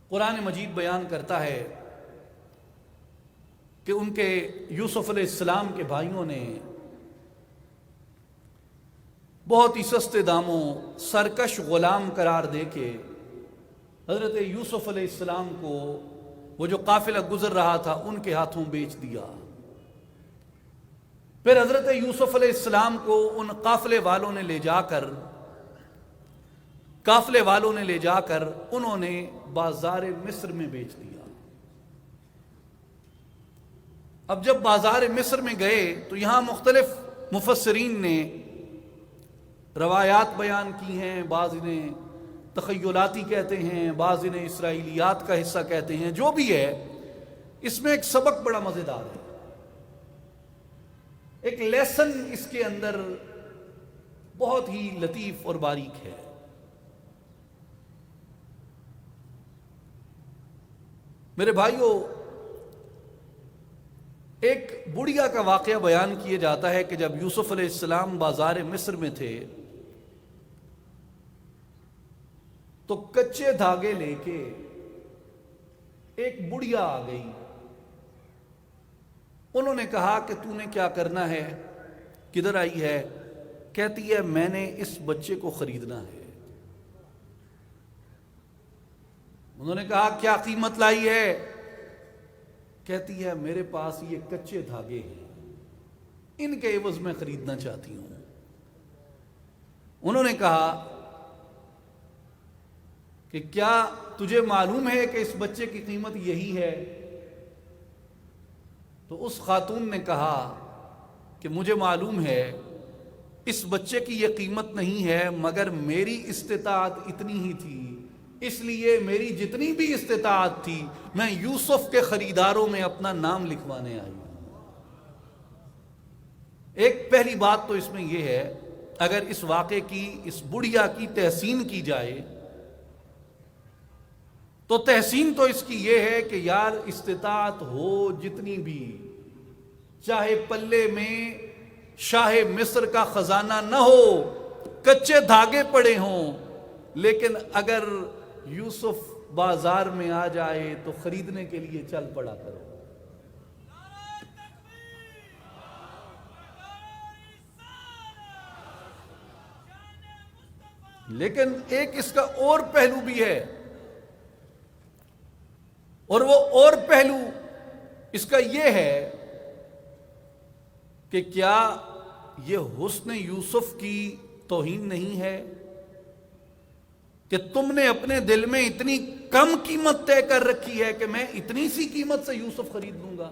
قرآن مجید بیان کرتا ہے کہ ان کے یوسف علیہ السلام کے بھائیوں نے بہت ہی سستے داموں سرکش غلام قرار دے کے حضرت یوسف علیہ السلام کو وہ جو قافلہ گزر رہا تھا ان کے ہاتھوں بیچ دیا۔ پھر حضرت یوسف علیہ السلام کو ان قافلے والوں نے لے جا کر انہوں نے بازار مصر میں بیچ دیا۔ اب جب بازار مصر میں گئے تو یہاں مختلف مفسرین نے روایات بیان کی ہیں، بعض انہیں تخیلاتی کہتے ہیں، بعض انہیں اسرائیلیات کا حصہ کہتے ہیں۔ جو بھی ہے، اس میں ایک سبق بڑا مزیدار ہے، ایک لیسن اس کے اندر بہت ہی لطیف اور باریک ہے۔ میرے بھائیوں، ایک بڑھیا کا واقعہ بیان کیا جاتا ہے کہ جب یوسف علیہ السلام بازار مصر میں تھے تو کچے دھاگے لے کے ایک بڑھیا آ گئی۔ انہوں نے کہا کہ تو نے کیا کرنا ہے، کدھر آئی ہے؟ کہتی ہے میں نے اس بچے کو خریدنا ہے۔ انہوں نے کہا کیا قیمت لائی ہے؟ کہتی ہے میرے پاس یہ کچے دھاگے ہیں، ان کے عوض میں خریدنا چاہتی ہوں۔ انہوں نے کہا کہ کیا تجھے معلوم ہے کہ اس بچے کی قیمت یہی ہے؟ تو اس خاتون نے کہا کہ مجھے معلوم ہے اس بچے کی یہ قیمت نہیں ہے، مگر میری استطاعت اتنی ہی تھی، اس لیے میری جتنی بھی استطاعت تھی میں یوسف کے خریداروں میں اپنا نام لکھوانے آئی ہوں۔ ایک پہلی بات تو اس میں یہ ہے، اگر اس واقعے کی، اس بڑھیا کی تحسین کی جائے تو تحسین تو اس کی یہ ہے کہ یار استطاعت ہو جتنی بھی، چاہے پلے میں شاہ مصر کا خزانہ نہ ہو، کچے دھاگے پڑے ہوں، لیکن اگر یوسف بازار میں آ جائے تو خریدنے کے لیے چل پڑا کرو۔ لیکن ایک اس کا اور پہلو بھی ہے، اور وہ اور پہلو اس کا یہ ہے کہ کیا یہ حسن یوسف کی توہین نہیں ہے کہ تم نے اپنے دل میں اتنی کم قیمت طے کر رکھی ہے کہ میں اتنی سی قیمت سے یوسف خرید لوں گا؟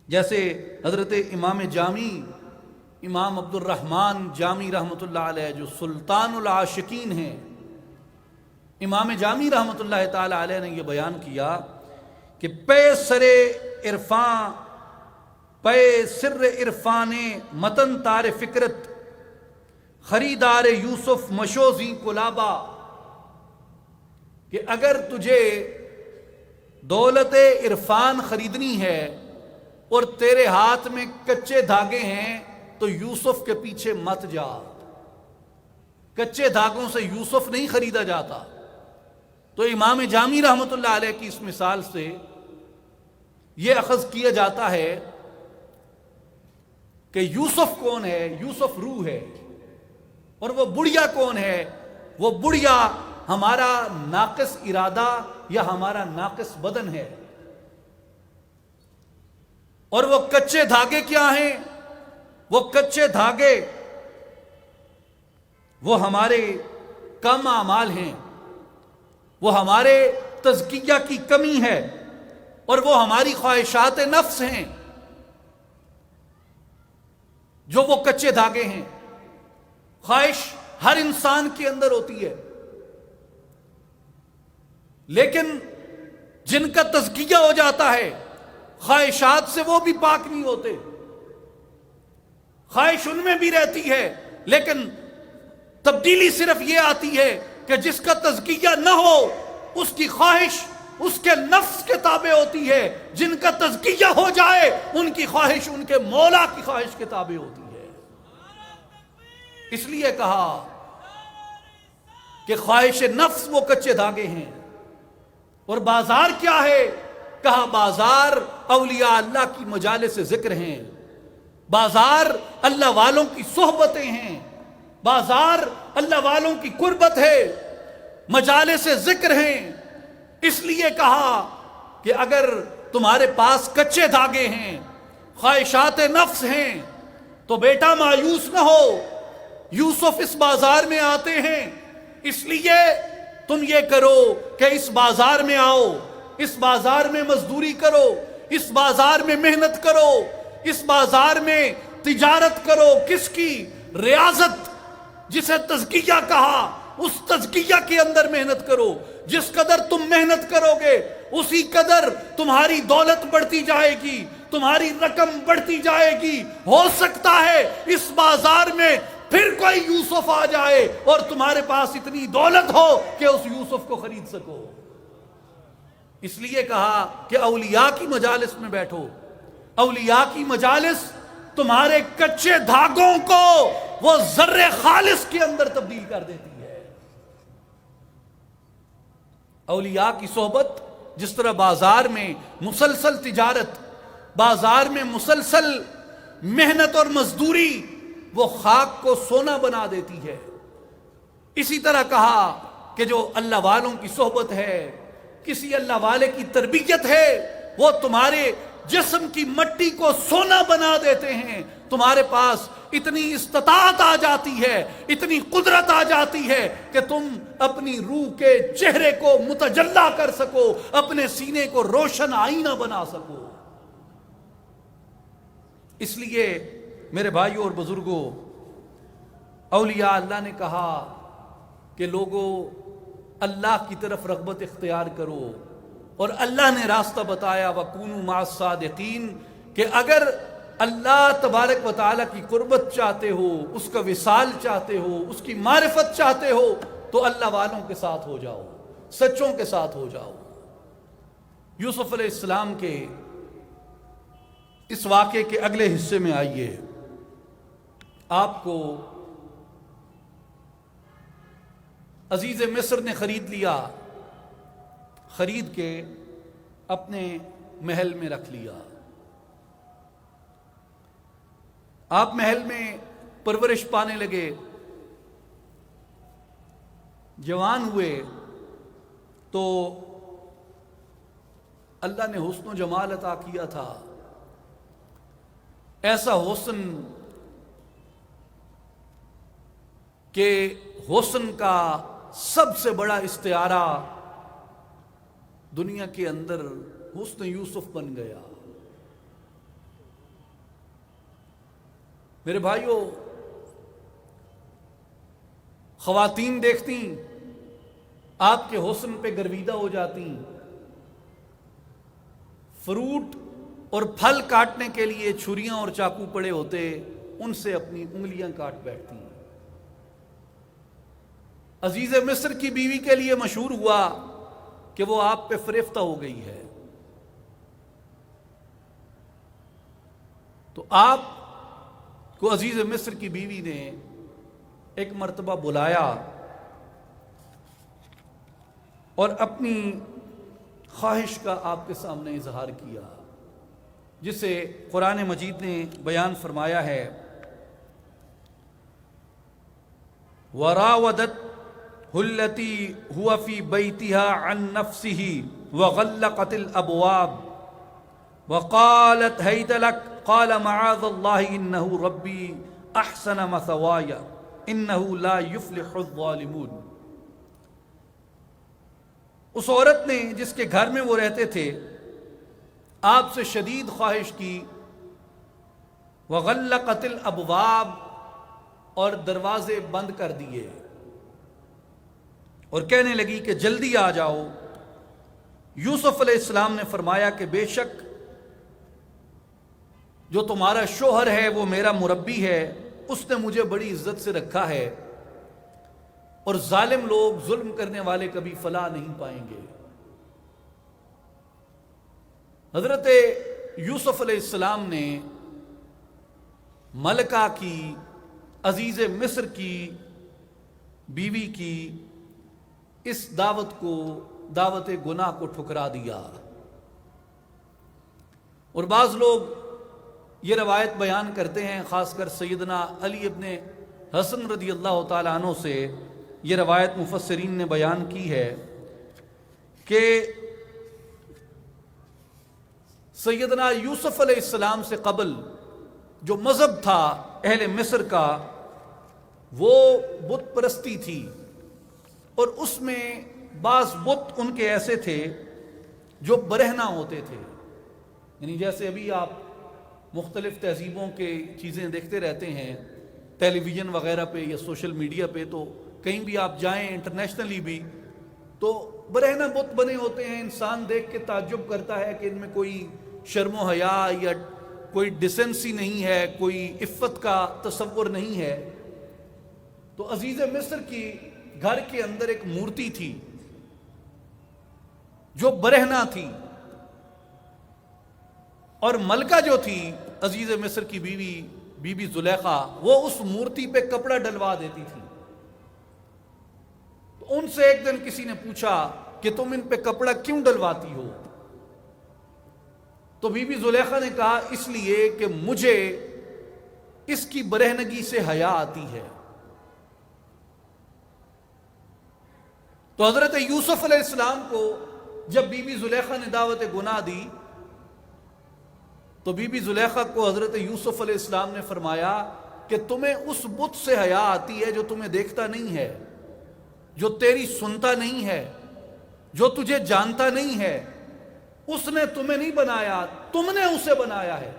جیسے حضرت امام جامی امام عبد الرحمن جامی رحمۃ اللہ علیہ جو سلطان العاشقین ہیں، امام جامی رحمۃ اللہ تعالی علیہ نے یہ بیان کیا کہ پے سر عرفان پے سر عرفان متن تار فکرت خریدار یوسف مشوزی کلابا، کہ اگر تجھے دولت عرفان خریدنی ہے اور تیرے ہاتھ میں کچے دھاگے ہیں تو یوسف کے پیچھے مت جا. کچے دھاگوں سے یوسف نہیں خریدا جاتا. تو امام جامی رحمۃ اللہ علیہ کی اس مثال سے یہ اخذ کیا جاتا ہے کہ یوسف کون ہے؟ یوسف روح ہے. اور وہ بڑھیا کون ہے؟ وہ بڑھیا ہمارا ناقص ارادہ یا ہمارا ناقص بدن ہے. اور وہ کچے دھاگے کیا ہیں؟ وہ کچے دھاگے وہ ہمارے کم اعمال ہیں، وہ ہمارے تزکیہ کی کمی ہے، اور وہ ہماری خواہشات نفس ہیں جو وہ کچے دھاگے ہیں. خواہش ہر انسان کے اندر ہوتی ہے، لیکن جن کا تزکیہ ہو جاتا ہے خواہشات سے وہ بھی پاک نہیں ہوتے. خواہش ان میں بھی رہتی ہے، لیکن تبدیلی صرف یہ آتی ہے کہ جس کا تزکیہ نہ ہو اس کی خواہش اس کے نفس کے تابع ہوتی ہے. جن کا تزکیہ ہو جائے ان کی خواہش ان کے مولا کی خواہش کے تابع ہوتی ہے. اس لیے کہا کہ خواہش نفس وہ کچے دھاگے ہیں. اور بازار کیا ہے؟ کہا بازار اولیاء اللہ کی مجالس ذکر ہیں، بازار اللہ والوں کی صحبتیں ہیں، بازار اللہ والوں کی قربت ہے، مجالس ذکر ہیں. اس لیے کہا کہ اگر تمہارے پاس کچے دھاگے ہیں، خواہشات نفس ہیں، تو بیٹا مایوس نہ ہو. یوسف اس بازار میں آتے ہیں، اس لیے تم یہ کرو کہ اس بازار میں آؤ، اس بازار میں مزدوری کرو، اس بازار میں محنت کرو، اس بازار میں تجارت کرو. کس کی؟ ریاضت، جسے تزکیہ کہا، اس تزکیہ کے اندر محنت کرو. جس قدر تم محنت کرو گے اسی قدر تمہاری دولت بڑھتی جائے گی، تمہاری رقم بڑھتی جائے گی. ہو سکتا ہے اس بازار میں پھر کوئی یوسف آ جائے اور تمہارے پاس اتنی دولت ہو کہ اس یوسف کو خرید سکو. اس لیے کہا کہ اولیاء کی مجالس میں بیٹھو. اولیاء کی مجالس تمہارے کچے دھاگوں کو وہ ذرے خالص کے اندر تبدیل کر دیتی ہے. اولیاء کی صحبت جس طرح بازار میں مسلسل تجارت، بازار میں مسلسل محنت اور مزدوری وہ خاک کو سونا بنا دیتی ہے، اسی طرح کہا کہ جو اللہ والوں کی صحبت ہے، کسی اللہ والے کی تربیت ہے، وہ تمہارے جسم کی مٹی کو سونا بنا دیتے ہیں. تمہارے پاس اتنی استطاعت آ جاتی ہے، اتنی قدرت آ جاتی ہے کہ تم اپنی روح کے چہرے کو متجلا کر سکو، اپنے سینے کو روشن آئینہ بنا سکو. اس لیے میرے بھائیوں اور بزرگوں، اولیاء اللہ نے کہا کہ لوگوں اللہ کی طرف رغبت اختیار کرو، اور اللہ نے راستہ بتایا وَكُونُوا مَعَ الصَّادِقِينَ کہ اگر اللہ تبارک و تعالیٰ کی قربت چاہتے ہو، اس کا وصال چاہتے ہو، اس کی معرفت چاہتے ہو تو اللہ والوں کے ساتھ ہو جاؤ، سچوں کے ساتھ ہو جاؤ. یوسف علیہ السلام کے اس واقعے کے اگلے حصے میں آئیے. آپ کو عزیز مصر نے خرید لیا، خرید کے اپنے محل میں رکھ لیا. آپ محل میں پرورش پانے لگے، جوان ہوئے تو اللہ نے حسن و جمال عطا کیا تھا. ایسا حسن کہ حسن کا سب سے بڑا استعارہ دنیا کے اندر حسن یوسف بن گیا. میرے بھائیوں، خواتین دیکھتی آپ کے حسن پہ گرویدہ ہو جاتی، فروٹ اور پھل کاٹنے کے لیے چھریاں اور چاقو پڑے ہوتے، ان سے اپنی انگلیاں کاٹ بیٹھتی ہیں۔ عزیز مصر کی بیوی کے لیے مشہور ہوا کہ وہ آپ پہ فریفتہ ہو گئی ہے، تو آپ کو عزیز مصر کی بیوی نے ایک مرتبہ بلایا اور اپنی خواہش کا آپ کے سامنے اظہار کیا، جسے قرآن مجید نے بیان فرمایا ہے، وَرَاوَدَتْهُ الَّتِي هُوَ فِي بَيْتِهَا عَن نَفْسِهِ وَغَلَّقَتِ الْأَبْوَابَ وَقَالَتْ هَيْتَ لَكَ قَالَ مَعَاذَ اللَّهِ إِنَّهُ رَبِّي أَحْسَنَ مَثْوَايَ إِنَّهُ لَا يُفْلِحُ الظَّالِمُونَ۔ اس عورت نے جس کے گھر میں وہ رہتے تھے آپ سے شدید خواہش کی، وَغَلَّقَتِ الْأَبْوَابَ، اور دروازے بند کر دیے، اور کہنے لگی کہ جلدی آ جاؤ۔ یوسف علیہ السلام نے فرمایا کہ بے شک جو تمہارا شوہر ہے وہ میرا مربی ہے، اس نے مجھے بڑی عزت سے رکھا ہے، اور ظالم لوگ، ظلم کرنے والے کبھی فلاح نہیں پائیں گے۔ حضرت یوسف علیہ السلام نے ملکہ کی، عزیز مصر کی بیوی کی اس دعوت گناہ کو ٹھکرا دیا۔ اور بعض لوگ یہ روایت بیان کرتے ہیں، خاص کر سیدنا علی ابن حسن رضی اللہ تعالیٰ عنہ سے یہ روایت مفسرین نے بیان کی ہے کہ سیدنا یوسف علیہ السلام سے قبل جو مذہب تھا اہل مصر کا، وہ بت پرستی تھی، اور اس میں بعض بت ان کے ایسے تھے جو برہنہ ہوتے تھے، یعنی جیسے ابھی آپ مختلف تہذیبوں کے چیزیں دیکھتے رہتے ہیں ٹیلی ویژن وغیرہ پہ یا سوشل میڈیا پہ، تو کہیں بھی آپ جائیں انٹرنیشنلی بھی تو برہنہ بت بنے ہوتے ہیں، انسان دیکھ کے تعجب کرتا ہے کہ ان میں کوئی شرم و حیا یا کوئی ڈیسنسی نہیں ہے، کوئی عفت کا تصور نہیں ہے۔ تو عزیز مصر کی گھر کے اندر ایک مورتی تھی جو برہنہ تھی، اور ملکہ جو تھی عزیز مصر کی بی بی زلیخا، وہ اس مورتی پہ کپڑا ڈلوا دیتی تھی۔ تو ان سے ایک دن کسی نے پوچھا کہ تم ان پہ کپڑا کیوں ڈلواتی ہو؟ تو بی بی زلیخا نے کہا اس لیے کہ مجھے اس کی برہنگی سے حیا آتی ہے۔ تو حضرت یوسف علیہ السلام کو جب بی بی زلیخا نے دعوت گناہ دی تو بی بی زلیخا کو حضرت یوسف علیہ السلام نے فرمایا کہ تمہیں اس بت سے حیا آتی ہے جو تمہیں دیکھتا نہیں ہے، جو تیری سنتا نہیں ہے، جو تجھے جانتا نہیں ہے، اس نے تمہیں نہیں بنایا، تم نے اسے بنایا ہے،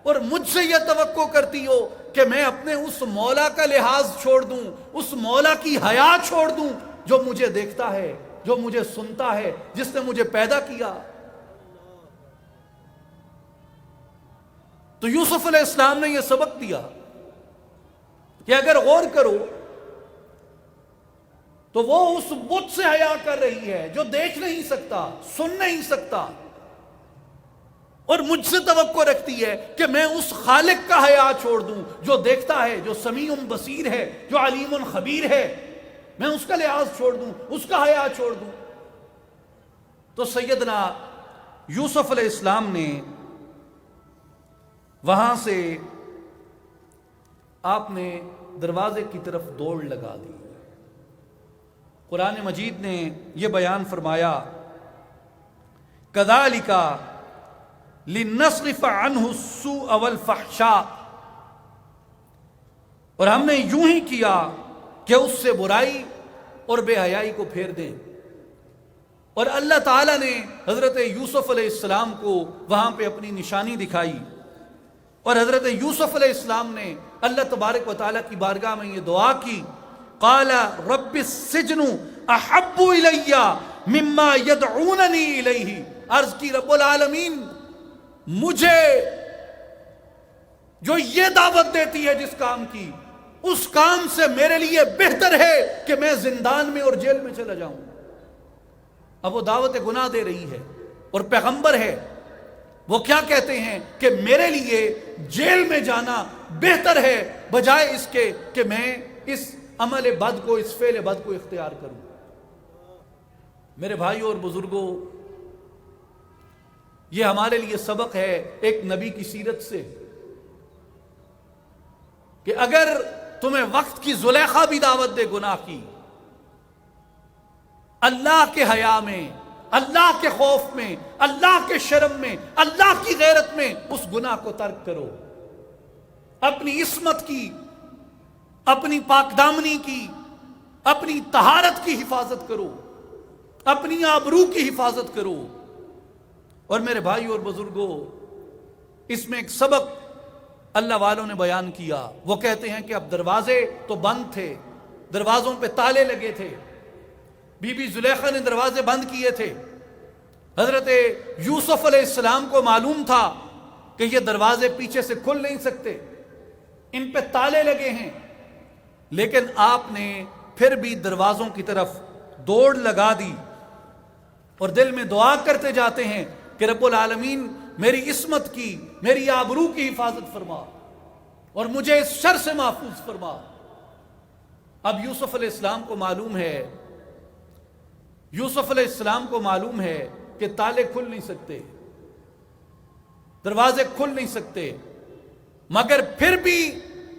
اور مجھ سے یہ توقع کرتی ہو کہ میں اپنے اس مولا کا لحاظ چھوڑ دوں، اس مولا کی حیا چھوڑ دوں جو مجھے دیکھتا ہے، جو مجھے سنتا ہے، جس نے مجھے پیدا کیا۔ تو یوسف علیہ السلام نے یہ سبق دیا کہ اگر غور کرو تو وہ اس بت سے حیا کر رہی ہے جو دیکھ نہیں سکتا، سن نہیں سکتا، اور مجھ سے توقع رکھتی ہے کہ میں اس خالق کا حیا چھوڑ دوں جو دیکھتا ہے، جو سمیع بصیر ہے، جو علیم خبیر ہے، میں اس کا لحاظ چھوڑ دوں، اس کا حیا چھوڑ دوں۔ تو سیدنا یوسف علیہ السلام نے وہاں سے آپ نے دروازے کی طرف دوڑ لگا دی۔ قرآن مجید نے یہ بیان فرمایا، كَذَلِكَ لِنَصْرِفَ عَنْهُ السُّوءَ وَالْفَحْشَاءَ، اور ہم نے یوں ہی کیا کہ اس سے برائی اور بے حیائی کو پھیر دیں۔ اور اللہ تعالیٰ نے حضرت یوسف علیہ السلام کو وہاں پہ اپنی نشانی دکھائی اور حضرت یوسف علیہ السلام نے اللہ تبارک و تعالیٰ کی بارگاہ میں یہ دعا کی، قال رب السجن احب الی مما یدعوننی الیہ، عرض کی رب العالمین مجھے جو یہ دعوت دیتی ہے جس کام کی، اس کام سے میرے لیے بہتر ہے کہ میں زندان میں اور جیل میں چلا جاؤں۔ اب وہ دعوت گناہ دے رہی ہے اور پیغمبر ہے، وہ کیا کہتے ہیں کہ میرے لیے جیل میں جانا بہتر ہے بجائے اس کے کہ میں اس عمل بد کو، اس فعل بد کو اختیار کروں۔ میرے بھائیوں اور بزرگوں، یہ ہمارے لیے سبق ہے ایک نبی کی سیرت سے کہ اگر تمہیں وقت کی زلیخا بھی دعوت دے گناہ کی، اللہ کے حیا میں، اللہ کے خوف میں، اللہ کے شرم میں، اللہ کی غیرت میں اس گناہ کو ترک کرو۔ اپنی عصمت کی، اپنی پاک دامنی کی، اپنی طہارت کی حفاظت کرو، اپنی آبرو کی حفاظت کرو۔ اور میرے بھائی اور بزرگوں، اس میں ایک سبق اللہ والوں نے بیان کیا۔ وہ کہتے ہیں کہ اب دروازے تو بند تھے، دروازوں پہ تالے لگے تھے، بی بی زلیخا نے دروازے بند کیے تھے۔ حضرت یوسف علیہ السلام کو معلوم تھا کہ یہ دروازے پیچھے سے کھل نہیں سکتے، ان پہ تالے لگے ہیں، لیکن آپ نے پھر بھی دروازوں کی طرف دوڑ لگا دی اور دل میں دعا کرتے جاتے ہیں کہ رب العالمین میری عصمت کی، میری آبرو کی حفاظت فرما اور مجھے اس شر سے محفوظ فرما۔ اب یوسف علیہ السلام کو معلوم ہے، یوسف علیہ السلام کو معلوم ہے کہ تالے کھل نہیں سکتے، دروازے کھل نہیں سکتے، مگر پھر بھی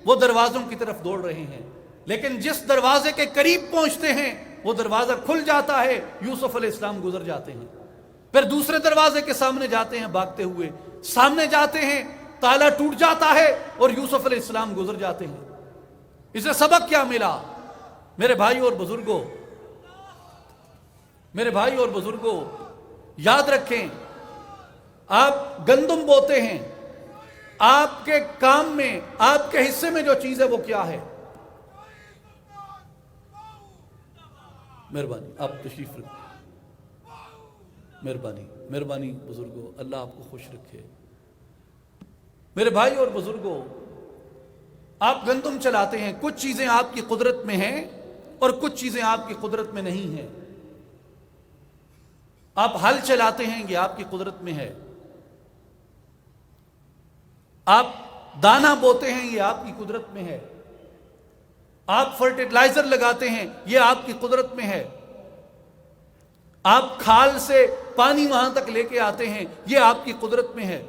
وہ دروازوں کی طرف دوڑ رہے ہیں۔ لیکن جس دروازے کے قریب پہنچتے ہیں وہ دروازہ کھل جاتا ہے، یوسف علیہ السلام گزر جاتے ہیں۔ پھر دوسرے دروازے کے سامنے جاتے ہیں بھاگتے ہوئے، سامنے جاتے ہیں، تالا ٹوٹ جاتا ہے اور یوسف علیہ السلام گزر جاتے ہیں۔ اسے سبق کیا ملا؟ میرے بھائی اور بزرگوں، میرے بھائی اور بزرگوں، یاد رکھیں، آپ گندم بوتے ہیں، آپ کے کام میں، آپ کے حصے میں جو چیز ہے وہ کیا ہے؟ مہربانی آپ تشریف رکھیں، مہربانی مہربانی بزرگوں، اللہ آپ کو خوش رکھے۔ میرے بھائی اور بزرگوں، آپ گندم چلاتے ہیں، کچھ چیزیں آپ کی قدرت میں ہیں اور کچھ چیزیں آپ کی قدرت میں نہیں ہیں۔ آپ ہل چلاتے ہیں، یہ آپ کی قدرت میں ہے۔ آپ دانا بوتے ہیں، یہ آپ کی قدرت میں ہے۔ آپ فرٹیلائزر لگاتے ہیں، یہ آپ کی قدرت میں ہے۔ آپ کھال سے پانی وہاں تک لے کے آتے ہیں، یہ آپ کی قدرت میں ہے۔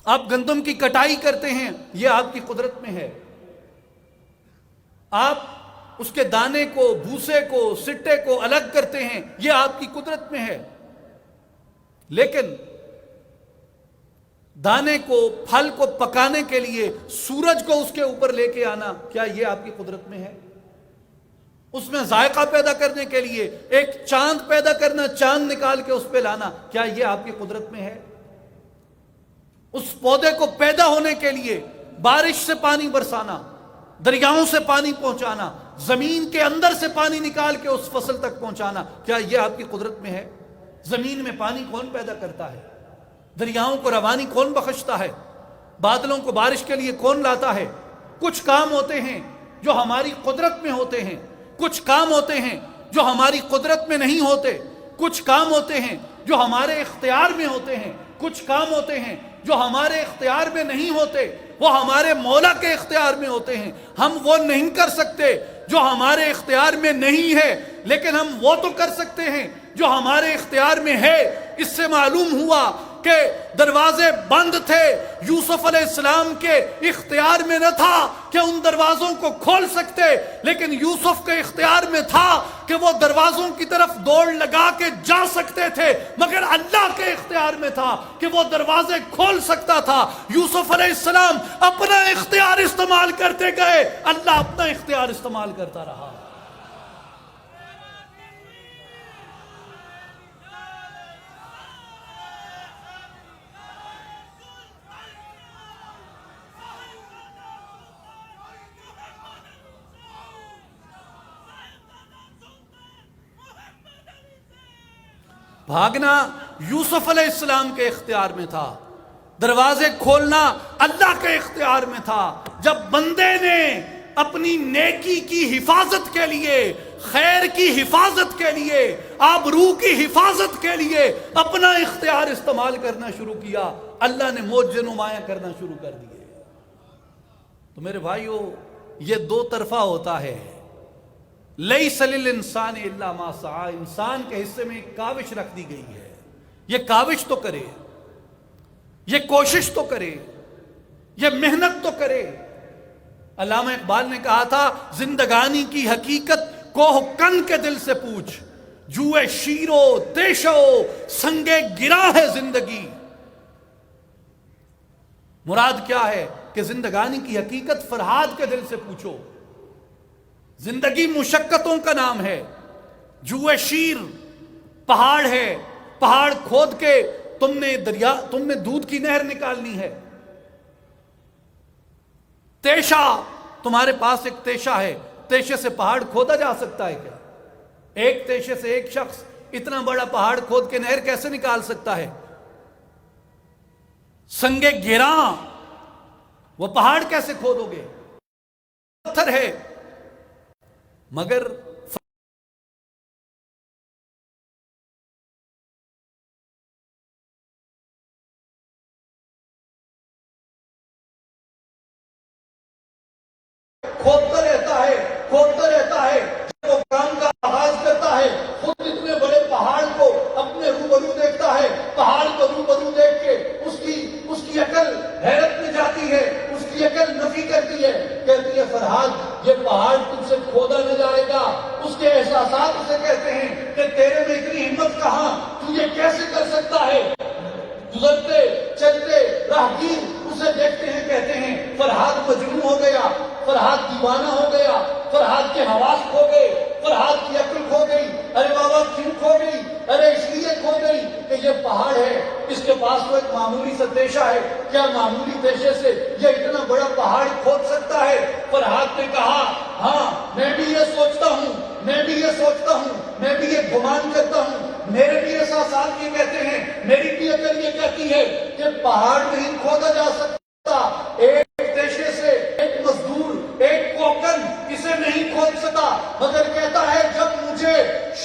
آپ گندم کی کٹائی کرتے ہیں، یہ آپ کی قدرت میں ہے۔ آپ اس کے دانے کو، بھوسے کو، سٹے کو الگ کرتے ہیں، یہ آپ کی قدرت میں ہے۔ لیکن دانے کو، پھل کو پکانے کے لیے سورج کو اس کے اوپر لے کے آنا، کیا یہ آپ کی قدرت میں ہے؟ اس میں ذائقہ پیدا کرنے کے لیے ایک چاند پیدا کرنا، چاند نکال کے اس پہ لانا، کیا یہ آپ کی قدرت میں ہے؟ اس پودے کو پیدا ہونے کے لیے بارش سے پانی برسانا، دریاؤں سے پانی پہنچانا، زمین کے اندر سے پانی نکال کے اس فصل تک پہنچانا، کیا یہ آپ کی قدرت میں ہے؟ زمین میں پانی کون پیدا کرتا ہے؟ دریاؤں کو روانی کون بخشتا ہے؟ بادلوں کو بارش کے لیے کون لاتا ہے؟ کچھ کام ہوتے ہیں جو ہماری قدرت میں ہوتے ہیں، کچھ کام ہوتے ہیں جو ہماری قدرت میں نہیں ہوتے، کچھ کام ہوتے ہیں جو ہمارے اختیار میں ہوتے ہیں، کچھ کام ہوتے ہیں جو ہمارے اختیار میں نہیں ہوتے، وہ ہمارے مولا کے اختیار میں ہوتے ہیں۔ ہم وہ نہیں کر سکتے جو ہمارے اختیار میں نہیں ہے، لیکن ہم وہ تو کر سکتے ہیں جو ہمارے اختیار میں ہے۔ اس سے معلوم ہوا کہ دروازے بند تھے، یوسف علیہ السلام کے اختیار میں نہ تھا کہ ان دروازوں کو کھول سکتے، لیکن یوسف کے اختیار میں تھا کہ وہ دروازوں کی طرف دوڑ لگا کے جا سکتے تھے، مگر اللہ کے اختیار میں تھا کہ وہ دروازے کھول سکتا تھا۔ یوسف علیہ السلام اپنا اختیار استعمال کرتے گئے، اللہ اپنا اختیار استعمال کرتا رہا۔ بھاگنا یوسف علیہ السلام کے اختیار میں تھا، دروازے کھولنا اللہ کے اختیار میں تھا۔ جب بندے نے اپنی نیکی کی حفاظت کے لیے، خیر کی حفاظت کے لیے، آبرو کی حفاظت کے لیے اپنا اختیار استعمال کرنا شروع کیا، اللہ نے معجزے نمایاں کرنا شروع کر دیے۔ تو میرے بھائیو، یہ دو طرفہ ہوتا ہے۔ لیس للانسان الا ما سعی، انسان کے حصے میں ایک کاوش رکھ دی گئی ہے، یہ کاوش تو کرے، یہ کوشش تو کرے، یہ محنت تو کرے۔ علامہ اقبال نے کہا تھا، زندگانی کی حقیقت کوہ کن کے دل سے پوچھ، جوئے شیرو تیشو سنگے گرا ہے زندگی۔ مراد کیا ہے کہ زندگانی کی حقیقت فرہاد کے دل سے پوچھو۔ زندگی مشقتوں کا نام ہے۔ جوئے شیر پہاڑ ہے، پہاڑ کھود کے تم نے دودھ کی نہر نکالنی ہے۔ تیشا، تمہارے پاس ایک تیشا ہے، تیشے سے پہاڑ کھودا جا سکتا ہے کیا؟ ایک تیشے سے ایک شخص اتنا بڑا پہاڑ کھود کے نہر کیسے نکال سکتا ہے؟ سنگے گراں، وہ پہاڑ کیسے کھودو گے؟ پتھر ہے، مگر کھودتا رہتا ہے، جب وہ کام کا آغاز کرتا ہے، خود اتنے بڑے پہاڑ کو اپنے روبرو دیکھتا ہے، پہاڑ کو روبرو دیکھ کے اس کی عقل حیرت میں جاتی ہے، اس کی عقل نفی کرتی ہے، کہتی ہے فرہاد یہ پہاڑ تم سے کھودا نہ جائے گا۔ اس کے احساسات اسے کہتے ہیں کہ تیرے میں اتنی ہمت کہاں، تو یہ کیسے کر سکتا ہے؟ گزرتے چلتے راہگیر اسے دیکھتے ہیں، کہتے ہیں فرہاد مجنون ہو گیا، فرہاد دیوانہ ہو گیا، فرہاد کے حواس کھو گئے، فرہاد کی عقل کھو گئی۔ ارے بابا کیوں کھو گئی؟ ارے اس لیے کھو گئی کہ یہ پہاڑ ہے، اس کے پاس تو ایک معمولی سا تیشہ ہے، کیا معمولی تیشے سے یہ اتنا بڑا پہاڑ کھود سکتا ہے؟ فرہاد نے کہا ہاں میں بھی یہ سوچتا ہوں، میں بھی یہ گمان کرتا ہوں، میرے بھی احساسات یہ کہتے ہیں، میری بھی عقل یہ کہتی ہے کہ پہاڑ نہیں کھودا جا سکتا۔ ایک تیشے سے ایک مزدور، ایک کوکن اسے نہیں کھود سکا، مگر کہتا ہے جب مجھے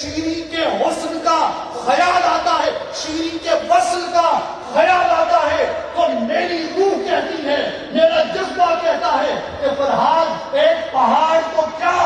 شیریں کے حسن کا خیال آتا ہے، شیریں کے وصل کا خیال آتا ہے، تو میری روح کہتی ہے، میرا جذبہ کہتا ہے کہ فرہاد ایک پہاڑ کو کیا،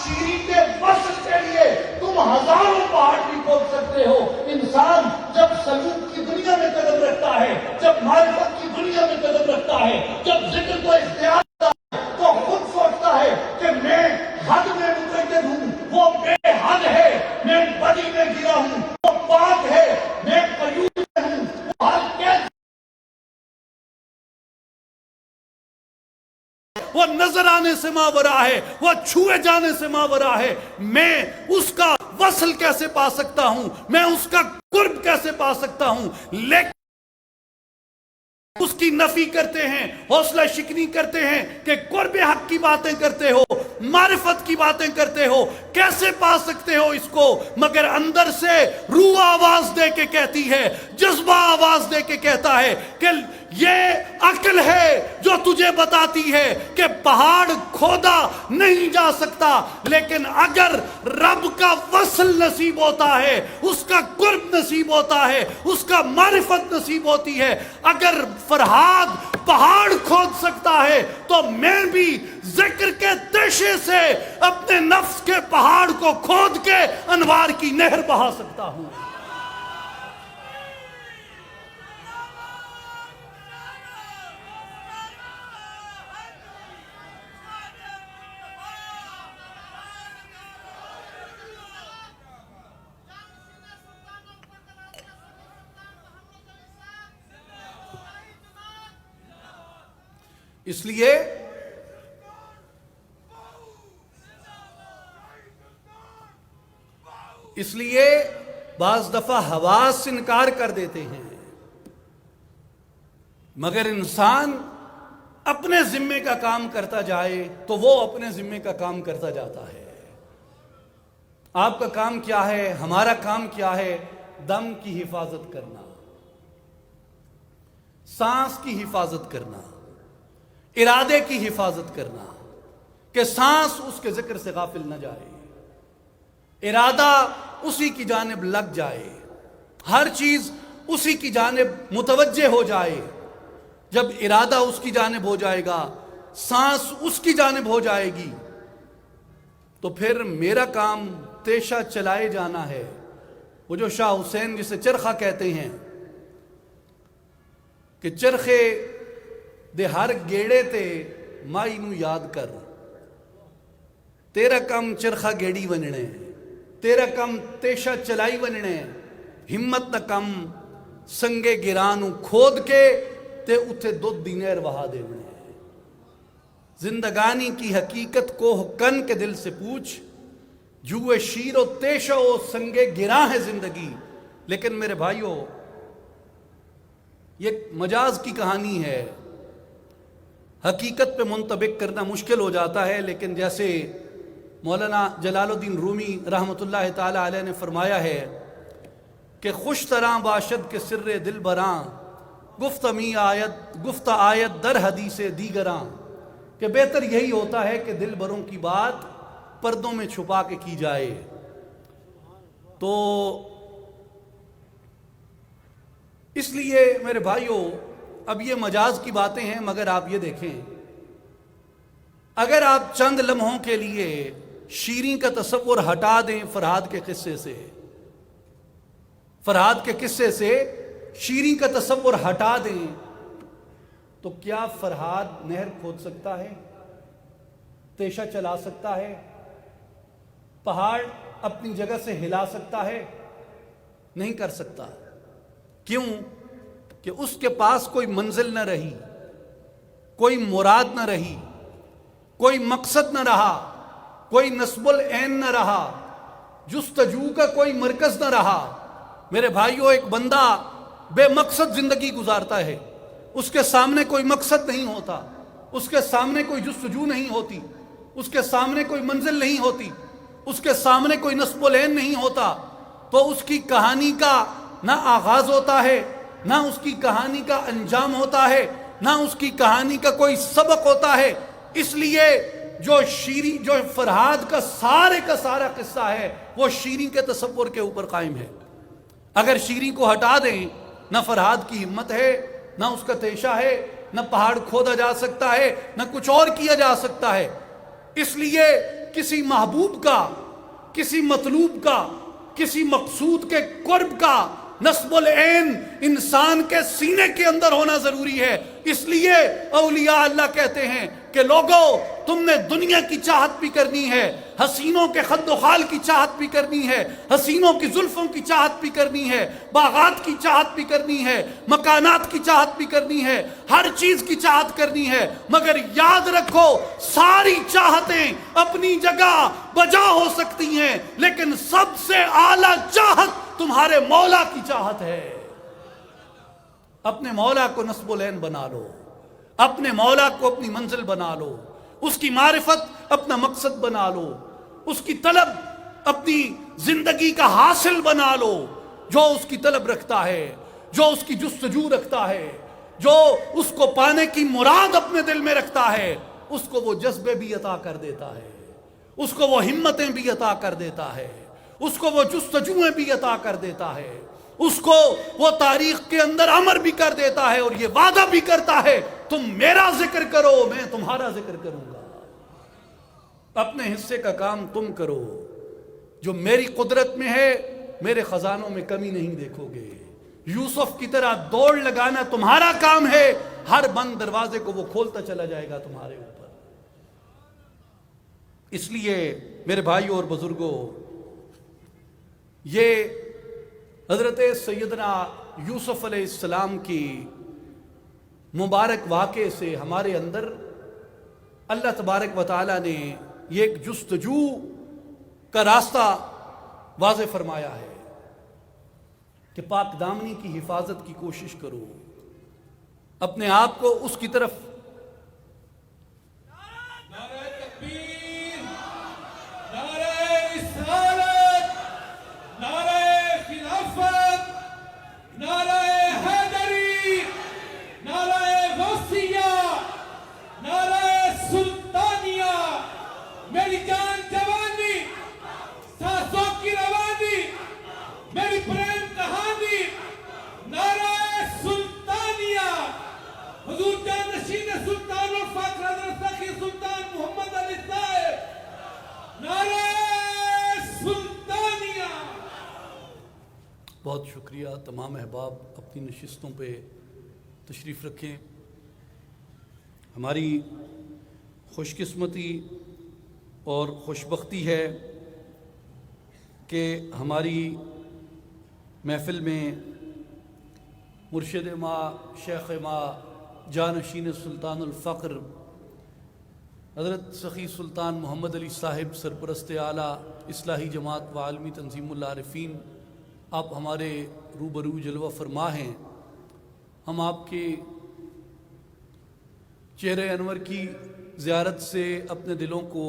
شیریں کے وصل کے لیے تم ہزاروں پہاڑ بھی کھود سکتے ہو۔ انسان جب سلوک کی دنیا میں قدم رکھتا ہے، جب معرفت کی دنیا میں قدم رکھتا ہے، جب ذکر کو اختیار کرتا ہے، تو خود سوچتا ہے کہ میں حد میں مقید ہوں، وہ بے حد ہے، میں بدی میں گرا ہوں، وہ پاک ہے، میں قیود میں ہوں، وہ حد کیسے، وہ نظر آنے سے ماورا ہے، وہ چھوئے جانے سے ماورا ہے، میں اس کا وصل کیسے پا سکتا ہوں، میں اس کا قرب کیسے پا سکتا ہوں؟ لیکن اس کی نفی کرتے ہیں، حوصلہ شکنی کرتے ہیں کہ قرب حق کی باتیں کرتے ہو، معرفت کی باتیں کرتے ہو، کیسے پا سکتے ہو اس کو؟ مگر اندر سے روح آواز دے کے کہتی ہے، جذبہ آواز دے کے کہتا ہے کہ یہ عقل ہے جو تجھے بتاتی ہے کہ پہاڑ کھودا نہیں جا سکتا، لیکن اگر رب کا وصل نصیب ہوتا ہے، اس کا قرب نصیب ہوتا ہے، اس کا معرفت نصیب ہوتی ہے، اگر فرہاد پہاڑ کھود سکتا ہے تو میں بھی ذکر کے تیشے سے اپنے نفس کے پہاڑ کو کھود کے انوار کی نہر بہا سکتا ہوں۔ اس لیے بعض دفعہ حواس سے انکار کر دیتے ہیں، مگر انسان اپنے ذمے کا کام کرتا جائے تو وہ اپنے ذمے کا کام کرتا جاتا ہے۔ آپ کا کام کیا ہے، ہمارا کام کیا ہے؟ دم کی حفاظت کرنا، سانس کی حفاظت کرنا، ارادے کی حفاظت کرنا کہ سانس اس کے ذکر سے غافل نہ جائے، ارادہ اسی کی جانب لگ جائے، ہر چیز اسی کی جانب متوجہ ہو جائے۔ جب ارادہ اس کی جانب ہو جائے گا، سانس اس کی جانب ہو جائے گی، تو پھر میرا کام تیشہ چلائے جانا ہے۔ وہ جو شاہ حسین جسے چرخہ کہتے ہیں کہ چرخے دے ہر گیڑے تے مائی نو یاد کر، تیرا کم چرخہ گیڑی وننے، تیرا کم تیشہ چلائی وننے، ہمت نہ کم سنگے گرانو کھود کے تے اتھے دو دینیر وہا دے ونے۔ زندگانی کی حقیقت کو کن کے دل سے پوچھ، جوئے شیر و تیشہ و سنگے گراں ہے زندگی۔ لیکن میرے بھائیوں، یہ مجاز کی کہانی ہے، حقیقت پہ منطبق کرنا مشکل ہو جاتا ہے، لیکن جیسے مولانا جلال الدین رومی رحمۃ اللہ تعالی علیہ نے فرمایا ہے کہ خوش طرح باشد کے سر دل براں، گفت آیت در حدیث دیگراں، کہ بہتر یہی ہوتا ہے کہ دل بروں کی بات پردوں میں چھپا کے کی جائے۔ تو اس لیے میرے بھائیوں، اب یہ مجاز کی باتیں ہیں، مگر آپ یہ دیکھیں، اگر آپ چند لمحوں کے لیے شیریں کا تصور ہٹا دیں فرہاد کے قصے سے، فرہاد کے قصے سے شیریں کا تصور ہٹا دیں، تو کیا فرہاد نہر کھود سکتا ہے؟ تیشہ چلا سکتا ہے؟ پہاڑ اپنی جگہ سے ہلا سکتا ہے؟ نہیں کر سکتا۔ کیوں؟ کہ اس کے پاس کوئی منزل نہ رہی، کوئی مراد نہ رہی، کوئی مقصد نہ رہا، کوئی نصب العین نہ رہا، جستجو کا کوئی مرکز نہ رہا۔ میرے بھائیوں، ایک بندہ بے مقصد زندگی گزارتا ہے، اس کے سامنے کوئی مقصد نہیں ہوتا، اس کے سامنے کوئی جستجو نہیں ہوتی، اس کے سامنے کوئی منزل نہیں ہوتی، اس کے سامنے کوئی نصب العین نہیں ہوتا، تو اس کی کہانی کا نہ آغاز ہوتا ہے، نہ اس کی کہانی کا انجام ہوتا ہے، نہ اس کی کہانی کا کوئی سبق ہوتا ہے۔ اس لیے جو فرہاد کا سارا قصہ ہے، وہ شیریں کے تصور کے اوپر قائم ہے۔ اگر شیریں کو ہٹا دیں، نہ فرہاد کی ہمت ہے، نہ اس کا تیشہ ہے، نہ پہاڑ کھودا جا سکتا ہے، نہ کچھ اور کیا جا سکتا ہے۔ اس لیے کسی محبوب کا، کسی مطلوب کا، کسی مقصود کے قرب کا نصب العین انسان کے سینے کے اندر ہونا ضروری ہے۔ اس لیے اولیاء اللہ کہتے ہیں کہ لوگو، تم نے دنیا کی چاہت بھی کرنی ہے، حسینوں کے خد و خال کی چاہت بھی کرنی ہے، حسینوں کی زلفوں کی چاہت بھی کرنی ہے، باغات کی چاہت بھی کرنی ہے، مکانات کی چاہت بھی کرنی ہے، ہر چیز کی چاہت کرنی ہے، مگر یاد رکھو ساری چاہتیں اپنی جگہ بجا ہو سکتی ہیں، لیکن سب سے اعلیٰ چاہت تمہارے مولا کی چاہت ہے۔ اپنے مولا کو نصب العین بنا لو، اپنے مولا کو اپنی منزل بنا لو، اس کی معرفت اپنا مقصد بنا لو، اس کی طلب اپنی زندگی کا حاصل بنا لو۔ جو اس کی طلب رکھتا ہے، جو اس کی جستجو رکھتا ہے، جو اس کو پانے کی مراد اپنے دل میں رکھتا ہے، اس کو وہ جذبے بھی عطا کر دیتا ہے، اس کو وہ ہمتیں بھی عطا کر دیتا ہے، اس کو وہ جستجویں بھی عطا کر دیتا ہے، اس کو وہ تاریخ کے اندر امر بھی کر دیتا ہے، اور یہ وعدہ بھی کرتا ہے تم میرا ذکر کرو، میں تمہارا ذکر کروں گا۔ اپنے حصے کا کام تم کرو، جو میری قدرت میں ہے میرے خزانوں میں کمی نہیں دیکھو گے۔ یوسف کی طرح دوڑ لگانا تمہارا کام ہے، ہر بند دروازے کو وہ کھولتا چلا جائے گا تمہارے اوپر۔ اس لیے میرے بھائیوں اور بزرگوں، یہ حضرت سیدنا یوسف علیہ السلام کی مبارک واقعے سے ہمارے اندر اللہ تبارک و تعالی نے یہ ایک جستجو کا راستہ واضح فرمایا ہے کہ پاک دامنی کی حفاظت کی کوشش کرو، اپنے آپ کو اس کی طرف نعرہ تکبیر، نعرہ رسالت، نعرہ خلافت، بہت شکریہ. تمام احباب اپنی نشستوں پہ تشریف رکھیں. ہماری خوش قسمتی اور خوشبختی ہے کہ ہماری محفل میں مرشد ما شیخ ما جانشین سلطان الفقر حضرت سخی سلطان محمد علی صاحب سرپرست اعلیٰ اصلاحی جماعت و عالمی تنظیم العارفین آپ ہمارے روبرو جلوہ فرما ہیں. ہم آپ کے چہرہ انور کی زیارت سے اپنے دلوں کو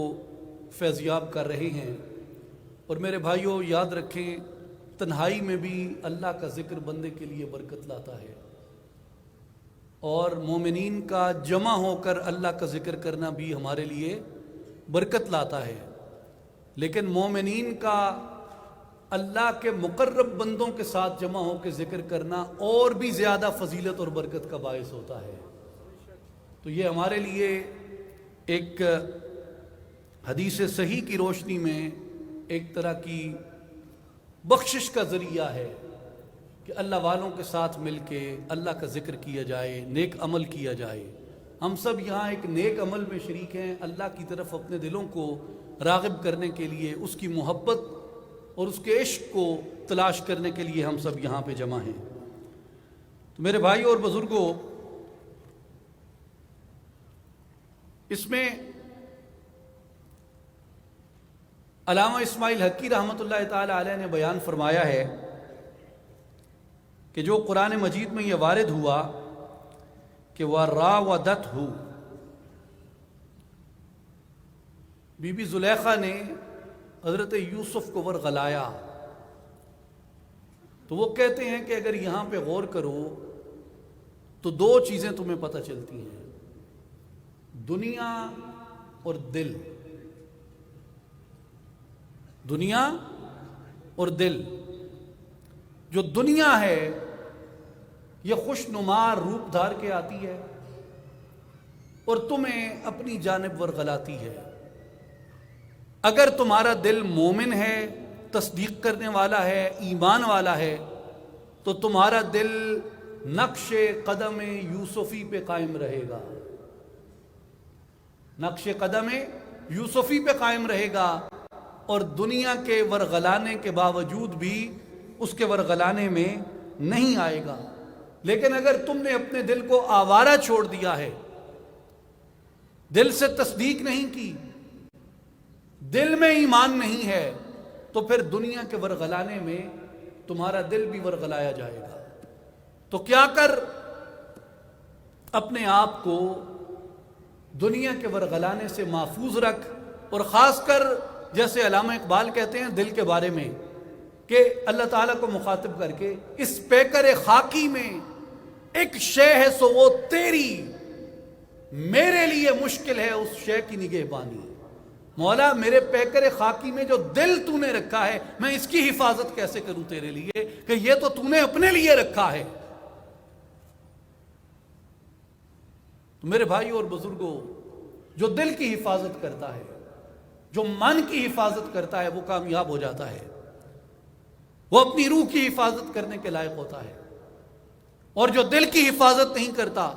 فیضیاب کر رہے ہیں. اور میرے بھائیوں یاد رکھیں تنہائی میں بھی اللہ کا ذکر بندے کے لیے برکت لاتا ہے اور مومنین کا جمع ہو کر اللہ کا ذکر کرنا بھی ہمارے لیے برکت لاتا ہے. لیکن مومنین کا اللہ کے مقرب بندوں کے ساتھ جمع ہو کے ذکر کرنا اور بھی زیادہ فضیلت اور برکت کا باعث ہوتا ہے. تو یہ ہمارے لیے ایک حدیث صحیح کی روشنی میں ایک طرح کی بخشش کا ذریعہ ہے کہ اللہ والوں کے ساتھ مل کے اللہ کا ذکر کیا جائے، نیک عمل کیا جائے. ہم سب یہاں ایک نیک عمل میں شریک ہیں. اللہ کی طرف اپنے دلوں کو راغب کرنے کے لیے، اس کی محبت اور اس کے عشق کو تلاش کرنے کے لیے ہم سب یہاں پہ جمع ہیں. تو میرے بھائیوں اور بزرگوں، اس میں علامہ اسماعیل حقی رحمۃ اللہ تعالی علیہ نے بیان فرمایا ہے کہ جو قرآن مجید میں یہ وارد ہوا کہ وَرَاوَدَتْهُ، بی بی زلیخا نے حضرت یوسف کو ورغلایا، تو وہ کہتے ہیں کہ اگر یہاں پہ غور کرو تو دو چیزیں تمہیں پتہ چلتی ہیں، دنیا اور دل. دنیا اور دل. جو دنیا ہے یہ خوش نما روپ دھار کے آتی ہے اور تمہیں اپنی جانب ورغلاتی ہے. اگر تمہارا دل مومن ہے، تصدیق کرنے والا ہے، ایمان والا ہے، تو تمہارا دل نقش قدم یوسفی پہ قائم رہے گا. نقش قدم یوسفی پہ قائم رہے گا اور دنیا کے ورغلانے کے باوجود بھی اس کے ورغلانے میں نہیں آئے گا. لیکن اگر تم نے اپنے دل کو آوارہ چھوڑ دیا ہے، دل سے تصدیق نہیں کی، دل میں ایمان نہیں ہے، تو پھر دنیا کے ورغلانے میں تمہارا دل بھی ورغلایا جائے گا. تو کیا کر اپنے آپ کو دنیا کے ورغلانے سے محفوظ رکھ. اور خاص کر جیسے علامہ اقبال کہتے ہیں دل کے بارے میں کہ اللہ تعالیٰ کو مخاطب کر کے، اس پیکر خاکی میں ایک شے ہے سو وہ تیری، میرے لیے مشکل ہے اس شے کی نگہبانی. مولا میرے پیکر خاکی میں جو دل تو نے رکھا ہے، میں اس کی حفاظت کیسے کروں تیرے لیے کہ یہ تو تو نے اپنے لیے رکھا ہے. تو میرے بھائی اور بزرگوں، جو دل کی حفاظت کرتا ہے، جو من کی حفاظت کرتا ہے، وہ کامیاب ہو جاتا ہے. وہ اپنی روح کی حفاظت کرنے کے لائق ہوتا ہے. اور جو دل کی حفاظت نہیں کرتا،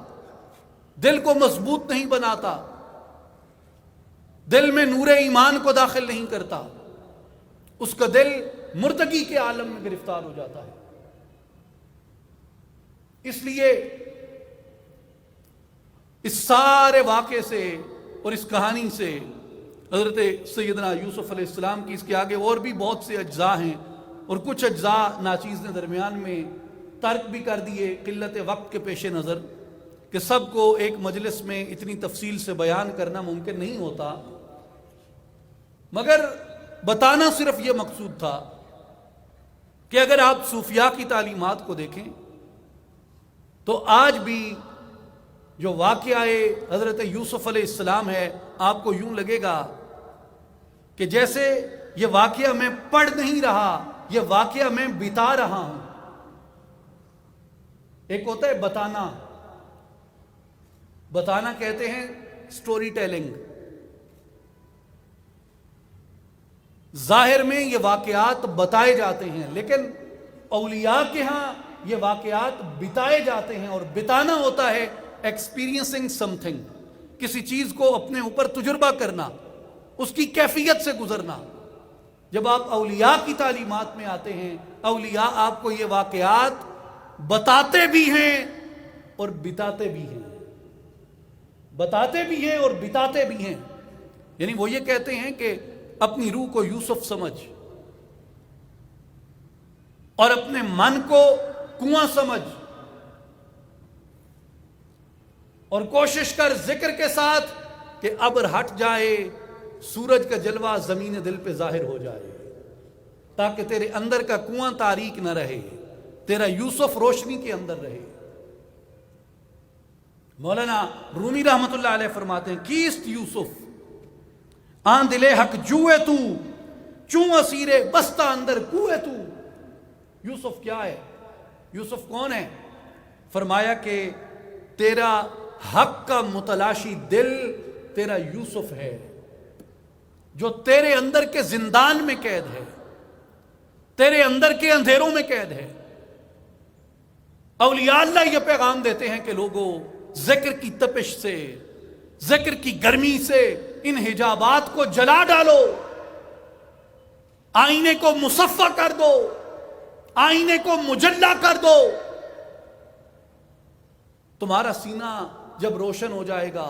دل کو مضبوط نہیں بناتا، دل میں نور ایمان کو داخل نہیں کرتا، اس کا دل مردگی کے عالم میں گرفتار ہو جاتا ہے. اس لیے اس سارے واقعے سے اور اس کہانی سے حضرت سیدنا یوسف علیہ السلام کی، اس کے آگے اور بھی بہت سے اجزاء ہیں اور کچھ اجزاء ناچیز نے درمیان میں ترک بھی کر دیے قلت وقت کے پیش نظر کہ سب کو ایک مجلس میں اتنی تفصیل سے بیان کرنا ممکن نہیں ہوتا. مگر بتانا صرف یہ مقصود تھا کہ اگر آپ صوفیاء کی تعلیمات کو دیکھیں تو آج بھی جو واقعہ حضرت یوسف علیہ السلام ہے، آپ کو یوں لگے گا کہ جیسے یہ واقعہ میں پڑھ نہیں رہا، یہ واقعہ میں بتا رہا ہوں. ایک ہوتا ہے بتانا، بتانا کہتے ہیں سٹوری ٹیلنگ. ظاہر میں یہ واقعات بتائے جاتے ہیں لیکن اولیاء کے ہاں یہ واقعات بتائے جاتے ہیں، اور بتانا ہوتا ہے ایکسپیرینسنگ سم تھنگ، کسی چیز کو اپنے اوپر تجربہ کرنا، اس کی کیفیت سے گزرنا۔ جب آپ اولیاء کی تعلیمات میں آتے ہیں، اولیاء آپ کو یہ واقعات بتاتے بھی ہیں اور بتاتے بھی ہیں، بتاتے بھی ہیں اور بتاتے بھی ہیں۔ یعنی وہ یہ کہتے ہیں کہ اپنی روح کو یوسف سمجھ اور اپنے من کو کنواں سمجھ، اور کوشش کر ذکر کے ساتھ کہ ابر ہٹ جائے، سورج کا جلوہ زمین دل پہ ظاہر ہو جائے، تاکہ تیرے اندر کا کنواں تاریک نہ رہے، تیرا یوسف روشنی کے اندر رہے۔ مولانا رومی رحمت اللہ علیہ فرماتے ہیں، کیست یوسف آن دلے حق جوئے تو، چوں اسیرے بستہ اندر کوئے تو۔ یوسف کیا ہے؟ یوسف کون ہے؟ فرمایا کہ تیرا حق کا متلاشی دل تیرا یوسف ہے، جو تیرے اندر کے زندان میں قید ہے، تیرے اندر کے اندھیروں میں قید ہے۔ اولیاء اللہ یہ پیغام دیتے ہیں کہ لوگوں، ذکر کی تپش سے، ذکر کی گرمی سے ان حجابات کو جلا ڈالو، آئینے کو مصفح کر دو، آئینے کو مجلہ کر دو۔ تمہارا سینہ جب روشن ہو جائے گا،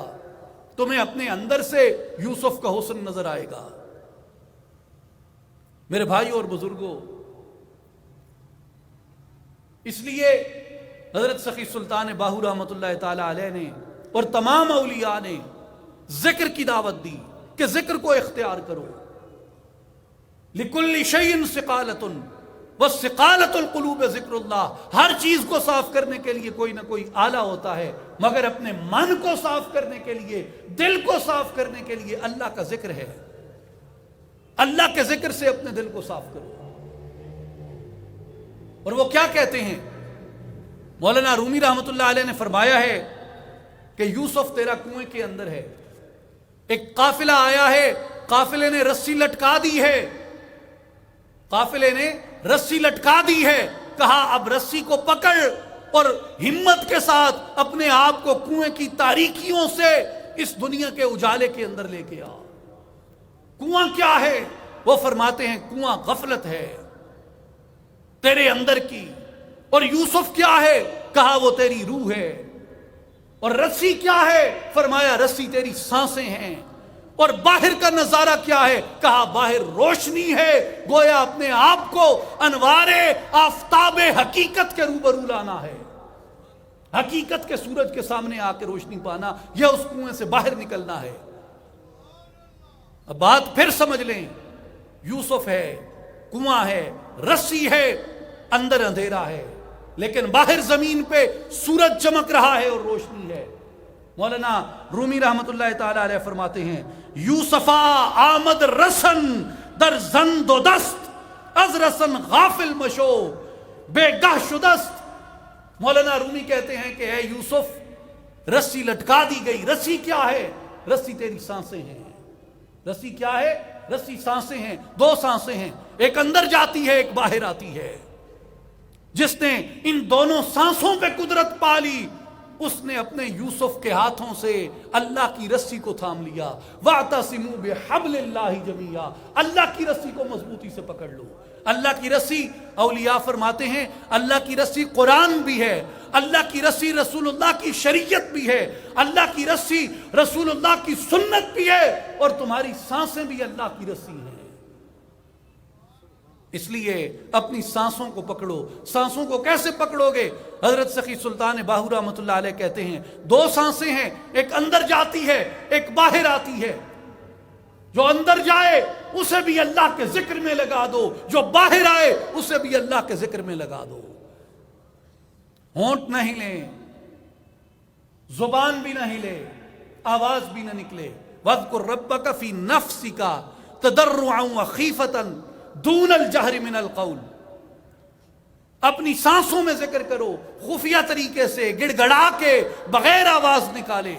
تمہیں اپنے اندر سے یوسف کا حسن نظر آئے گا۔ میرے بھائی اور بزرگوں، اس لیے حضرت سخی سلطان باہو رحمت اللہ تعالی علیہ نے اور تمام اولیاء نے ذکر کی دعوت دی کہ ذکر کو اختیار کرو۔ لِكُلِّ شَيْءٍ ثِقَالَةٌ وَالثِّقَالَةُ الْقُلُوبِ ذِكْرُ اللَّهِ۔ ہر چیز کو صاف کرنے کے لیے کوئی نہ کوئی آلہ ہوتا ہے، مگر اپنے من کو صاف کرنے کے لیے، دل کو صاف کرنے کے لیے اللہ کا ذکر ہے۔ اللہ کے ذکر سے اپنے دل کو صاف کرو۔ اور وہ کیا کہتے ہیں؟ مولانا رومی رحمت اللہ علیہ نے فرمایا ہے کہ یوسف تیرا کنویں کے اندر ہے۔ ایک قافلہ آیا ہے، قافلے نے رسی لٹکا دی ہے، قافلے نے رسی لٹکا دی ہے، کہا اب رسی کو پکڑ اور ہمت کے ساتھ اپنے آپ کو کنویں کی تاریکیوں سے اس دنیا کے اجالے کے اندر لے کے آ۔ کنواں کیا ہے؟ وہ فرماتے ہیں کنواں غفلت ہے تیرے اندر کی۔ اور یوسف کیا ہے؟ کہا وہ تیری روح ہے۔ اور رسی کیا ہے؟ فرمایا رسی تیری سانسیں ہیں۔ اور باہر کا نظارہ کیا ہے؟ کہا باہر روشنی ہے۔ گویا اپنے آپ کو انوار آفتاب حقیقت کے روبرو لانا ہے، حقیقت کے سورج کے سامنے آ کے روشنی پانا، یہ اس کنویں سے باہر نکلنا ہے۔ اب بات پھر سمجھ لیں، یوسف ہے، کنواں ہے، رسی ہے، اندر اندھیرا ہے، لیکن باہر زمین پہ سورج چمک رہا ہے اور روشنی ہے۔ مولانا رومی رحمت اللہ تعالی علیہ فرماتے ہیں، یوسفا آمد رسن در زند و دست، از رسن غافل مشو بے گاہ شدست۔ مولانا رومی کہتے ہیں کہ اے یوسف، رسی لٹکا دی گئی۔ رسی کیا ہے؟ رسی تیری سانسیں ہیں۔ رسی کیا ہے؟ رسی سانسیں ہیں، دو سانسیں ہیں، ایک اندر جاتی ہے، ایک باہر آتی ہے۔ جس نے ان دونوں سانسوں پہ قدرت پا لی، اس نے اپنے یوسف کے ہاتھوں سے اللہ کی رسی کو تھام لیا۔ وَاعْتَصِمُوا بِحَبْلِ اللَّهِ جَمِيعًا، اللہ کی رسی کو مضبوطی سے پکڑ لو۔ اللہ کی رسی، اولیاء فرماتے ہیں، اللہ کی رسی قرآن بھی ہے، اللہ کی رسی رسول اللہ کی شریعت بھی ہے، اللہ کی رسی رسول اللہ کی سنت بھی ہے، اور تمہاری سانسیں بھی اللہ کی رسی ہیں۔ اس لیے اپنی سانسوں کو پکڑو۔ سانسوں کو کیسے پکڑو گے؟ حضرت سخی سلطان باہو رحمت اللہ علیہ کہتے ہیں، دو سانسیں ہیں، ایک اندر جاتی ہے، ایک باہر آتی ہے۔ جو اندر جائے اسے بھی اللہ کے ذکر میں لگا دو، جو باہر آئے اسے بھی اللہ کے ذکر میں لگا دو۔ ہونٹ نہ ہلے، زبان بھی نہ ہلے، آواز بھی نہ نکلے۔ وَاذْكُرْ رَبَّكَ فِي نَفْسِكَ تَضَرُّعًا وَخِيفَةً دون الجہر من القول۔ اپنی سانسوں میں ذکر کرو، خفیہ طریقے سے، گڑ گڑا کے، بغیر آواز نکالے۔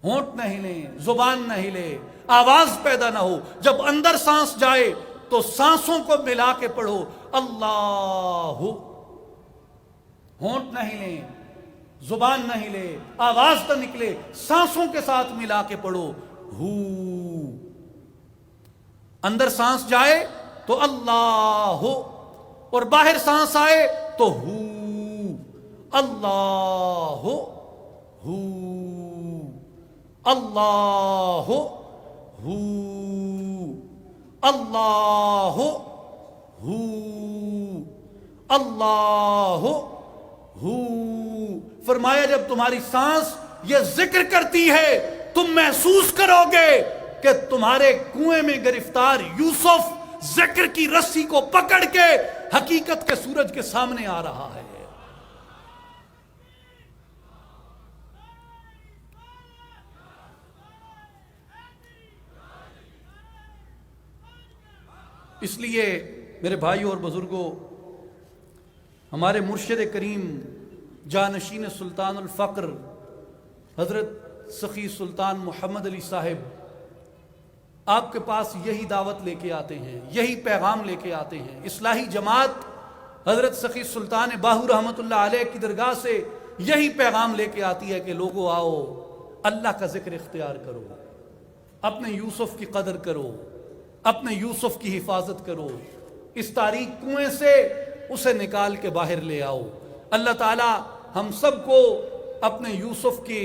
ہونٹ نہ ہلے، زبان نہ ہلے، آواز پیدا نہ ہو۔ جب اندر سانس جائے تو سانسوں کو ملا کے پڑھو اللہ، ہونٹ نہ ہلے، زبان نہ ہلے، آواز نہ نکلے، سانسوں کے ساتھ ملا کے پڑھو ہو، اندر سانس جائے تو اللہ ہو، اور باہر سانس آئے تو ہو، اللہ ہو، اللہ ہو، اللہ ہو، اللہ ہو۔ فرمایا جب تمہاری سانس یہ ذکر کرتی ہے تم محسوس کرو گے کہ تمہارے کنویں میں گرفتار یوسف ذکر کی رسی کو پکڑ کے حقیقت کے سورج کے سامنے آ رہا ہے۔ اس لیے میرے بھائیوں اور بزرگوں، ہمارے مرشد کریم جانشین سلطان الفقر حضرت سخی سلطان محمد علی صاحب آپ کے پاس یہی دعوت لے کے آتے ہیں، یہی پیغام لے کے آتے ہیں۔ اصلاحی جماعت حضرت سخی سلطان باہو رحمۃ اللہ علیہ کی درگاہ سے یہی پیغام لے کے آتی ہے کہ لوگوں آؤ، اللہ کا ذکر اختیار کرو، اپنے یوسف کی قدر کرو، اپنے یوسف کی حفاظت کرو، اس تاریک کنویں سے اسے نکال کے باہر لے آؤ۔ اللہ تعالی ہم سب کو اپنے یوسف کی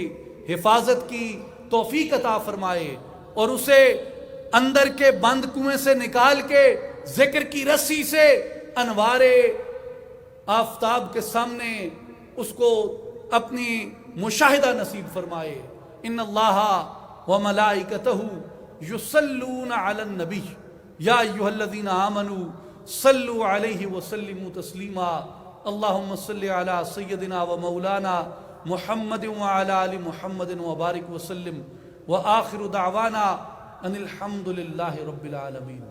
حفاظت کی توفیق عطا فرمائے اور اسے اندر کے بند کنویں سے نکال کے ذکر کی رسی سے انوار آفتاب کے سامنے اس کو اپنی مشاہدہ نصیب فرمائے۔ ان اللہ وملائکتہ یصلون علی النبی یا ایھا الذین آمنوا صلوا علیہ وسلموا تسلیما اللہم صل علی سیدنا و مولانا محمد وعلی آل محمد وبارک وسلم وآخر دعوانا ان الحمد للہ رب العالمین۔